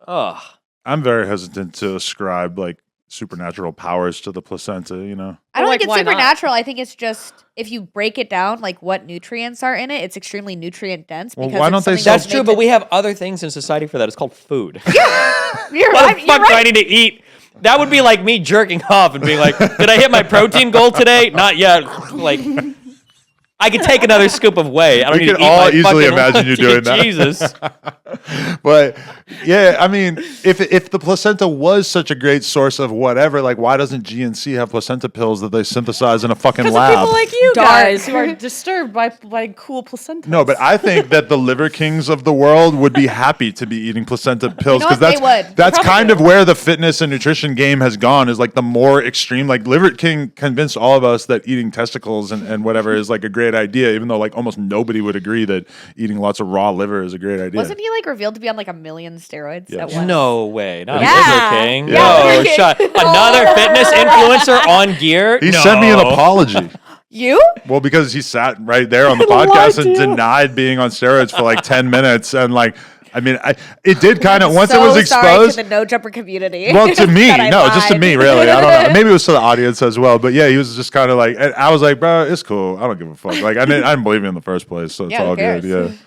Ugh. I'm very hesitant to ascribe like supernatural powers to the placenta. I don't like, think it's why not? supernatural. I think it's just if you break it down, like what nutrients are in it, it's extremely nutrient dense. Well, Because why it's don't they something sell- That's that's true, made but to- we have other things in society for that. It's called food. You're What right. the You're fuck do I right. need to eat? That would be like me jerking off and being like, did I hit my protein goal today? Not yet. Like, I could take another scoop of whey. I don't We need can to eat all my easily fucking imagine you doing that. Jesus. But yeah, I mean, if the placenta was such a great source of whatever, like why doesn't GNC have placenta pills that they synthesize in a fucking Because of lab? people like you Dark. guys who are disturbed by cool placenta. No, but I think that the liver kings of the world would be happy to be eating placenta pills know because what? They that's would. that's Probably kind would. of where the fitness and nutrition game has gone. Is like the more extreme. Like Liver King convinced all of us that eating testicles and whatever is like a great idea, even though like almost nobody would agree that eating lots of raw liver is a great idea. Wasn't he like revealed to be on like 1 million steroids Yeah. at once? No way. Not Yeah. Liver King. Yeah, No Liver King. shot. Another fitness influencer on gear. He No. sent me an apology. You? Well, because he sat right there on the Lied podcast to and you. denied being on steroids for like 10 minutes. And like, I mean, it did kind of, once so it was sorry exposed. to the no jumper community. Well, to me, that I no, just to lied. me, really. I don't know. Maybe it was to the audience as well. But yeah, he was just kind of like, and I was like, bro, it's cool. I don't give a fuck. Like, I didn't believe you in the first place. So it's Yeah, who all good. cares?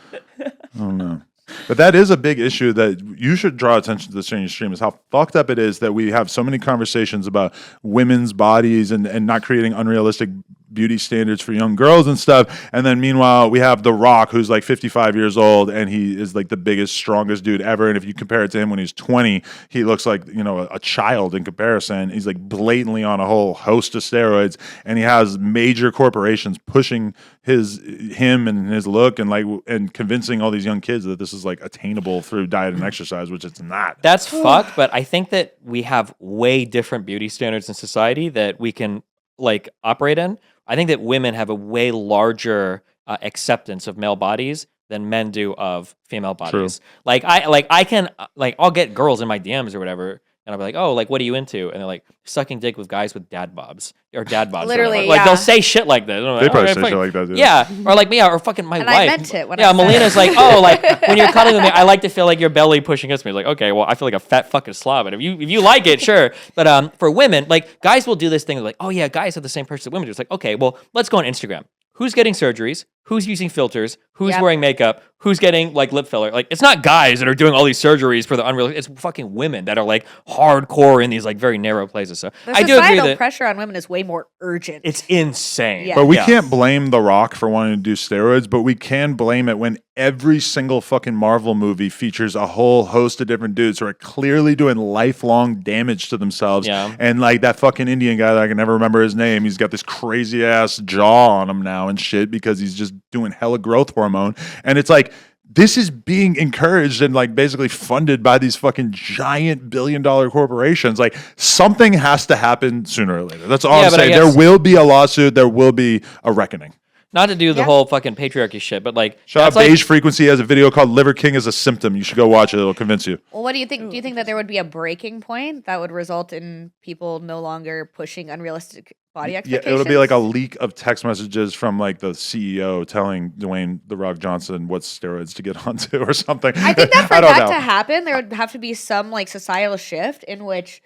Yeah. I don't know. But that is a big issue that you should draw attention to this during your stream is how fucked up it is that we have so many conversations about women's bodies and not creating unrealistic beauty standards for young girls and stuff. And then meanwhile, we have The Rock, who's like 55 years old and he is like the biggest, strongest dude ever. And if you compare it to him when he's 20, he looks like, you know, a child in comparison. He's like blatantly on a whole host of steroids and he has major corporations pushing him and his look and convincing all these young kids that this is like attainable through diet and exercise, which it's not. That's fucked, but I think that we have way different beauty standards in society that we can like operate in. I think that women have a way larger acceptance of male bodies than men do of female bodies. Like I can I'll get girls in my DMs or whatever, and I'll be like, oh, like what are you into? And they're like sucking dick with guys with dad bobs or dad bods. Literally, like yeah. they'll say shit like that. I'm like, They probably "Alright, say fuck." shit like that, dude. Yeah, or like me, or fucking my And wife. I meant it when I yeah, said Melina's it. like, oh, like when you're cuddling with me, I like to feel like your belly pushing against me. Like, okay, well, I feel like a fat fucking slob, and if you like it, sure. But for women, like guys will do this thing like, oh yeah, guys have the same purse that women do. It's like, okay, well, let's go on Instagram. Who's getting surgeries? Who's using filters? Who's Yep. wearing makeup? Who's getting like lip filler? Like it's not guys that are doing all these surgeries for the unreal. It's fucking women that are like hardcore in these like very narrow places. So The I do agree societal that pressure on women is way more urgent. it's insane. Yeah. But we Yeah. can't blame The Rock for wanting to do steroids, but we can blame it when every single fucking Marvel movie features a whole host of different dudes who are clearly doing lifelong damage to themselves. Yeah. And like that fucking Indian guy that I can never remember his name, he's got this crazy ass jaw on him now and shit because he's just doing hella growth hormone. And it's like, this is being encouraged and like basically funded by these fucking giant billion-dollar corporations. Like something has to happen sooner or later. That's all Yeah, I'm but I saying. guess- There will be a lawsuit. There will be a reckoning. Not to do the Yeah. whole fucking patriarchy shit, but like Shout out that's like Beige Frequency has a video called Liver King is a Symptom. You should go watch it. It'll convince you. Well, what do you think? Do you think that there would be a breaking point that would result in people no longer pushing unrealistic body Yeah, expectations? it'll be like a leak of text messages from like the CEO telling Dwayne The Rock Johnson what steroids to get onto or something. I think that for I don't that know. to happen, there would have to be some like societal shift in which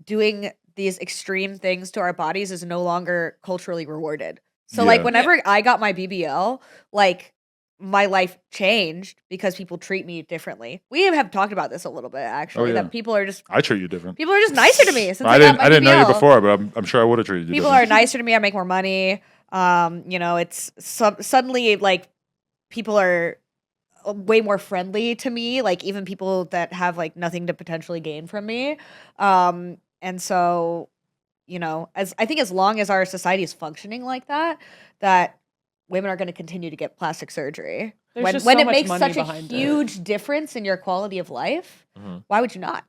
doing these extreme things to our bodies is no longer culturally rewarded. So like Yeah. whenever I got my BBL, like my life changed because people treat me differently. We have talked about this a little bit actually. yeah. That people are just treat you different. nicer to me since I I got my didn't know you BBL. before, but I'm sure I would have treated you People different. are nicer to me. I make more money. You know, it's suddenly like people are way more friendly to me. Like even people that have like nothing to potentially gain from me. And so, you know, as I think as long as our society is functioning like that, that women are going to continue to get plastic surgery. There's When just when so it much makes money such a behind it. huge difference in your quality of life, Mhm. why would you not?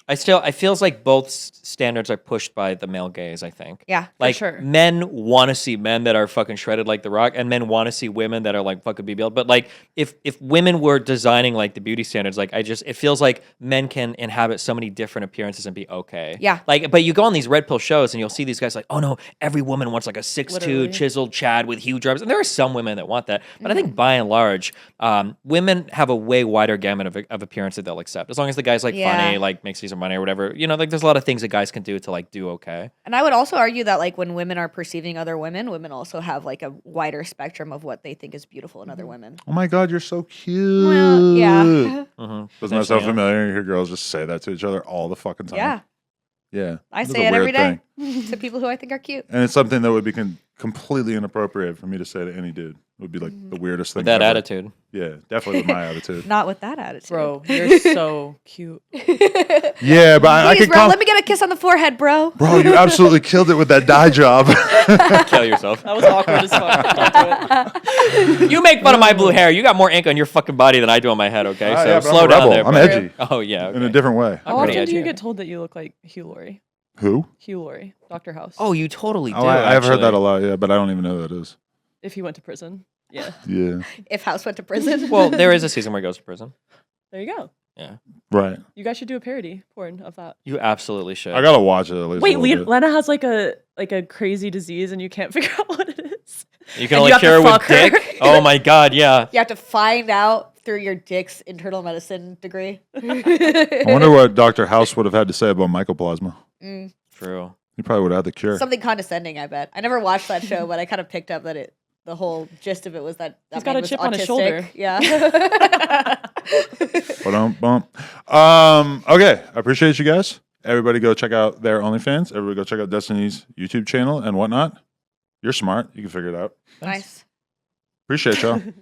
I feels like both standards are pushed by the male gaze, I think. Yeah. Like sure. men want to see men that are fucking shredded like The Rock, and men want to see women that are like fucking BBL. But like, if women were designing like the beauty standards, like it feels like men can inhabit so many different appearances and be okay. Yeah. Like, but you go on these red pill shows and you'll see these guys like, oh no, every woman wants like a 6'2" Literally. chiseled Chad with huge arms, and there are some women that want that. But I Mm-hmm. think by and large, women have a way wider gamut of appearance that they'll accept, as long as the guy's like Yeah. funny, like makes decent money or whatever. You know, like there's a lot of things that guys can do to like do okay. And I would also argue that like when women are perceiving other women, women also have like a wider spectrum of what they think is beautiful in other women. Oh my God, you're so cute. Well, yeah. Mm-hmm. Doesn't that sound familiar? You hear girls just say that to each other all the fucking time. Yeah. Yeah. I It's say a it every weird day thing. to people who I think are cute. And it's something that would be completely inappropriate for me to say to any dude. It would be like Mm-hmm. the weirdest thing. With that ever. attitude. Yeah, definitely with my attitude. Not with that attitude. Bro, you're so cute. Yeah, but I Please, could bro, come. let me get a kiss on the forehead, bro. Bro, you absolutely killed it with that dye job. Kill yourself. That was awkward as fuck. Don't do it. You make fun of my blue hair. You got more ink on your fucking body than I do on my head, okay? Ah, So yeah, but I'm slow a down rebel. there. I'm bro. edgy Oh, yeah. in a okay. different way. How I'm pretty often do you edgy. get told that you look like Hugh Laurie? Who? Hugh Laurie, Dr. House. Oh, you totally do. Oh, I've heard that a actually. lot, yeah, but I don't even know who that is. If he went to prison. Yeah. Yeah. If House went to prison. Well, there is a season where he goes to prison. There you go. Yeah. Right. You guys should do a parody porn of that. You absolutely should. I gotta watch it at least. Wait, a little bit. Lena has like a crazy disease and you can't figure out what it is. You can And only you have to cure it with fuck her. dick. Oh my god, yeah. You have to find out through your dick's internal medicine degree. I wonder what Dr. House would have had to say about mycoplasma. True. He probably would have had the cure. Something condescending, I bet. I never watched that show, but I kind of picked up that the whole gist of it was that He's man got a was chip on his autistic. shoulder. Yeah. Bump. Okay, I appreciate you guys. Everybody go check out their OnlyFans. Everybody go check out Destiny's YouTube channel and whatnot. You're smart. You can figure it out. Nice. Appreciate y'all.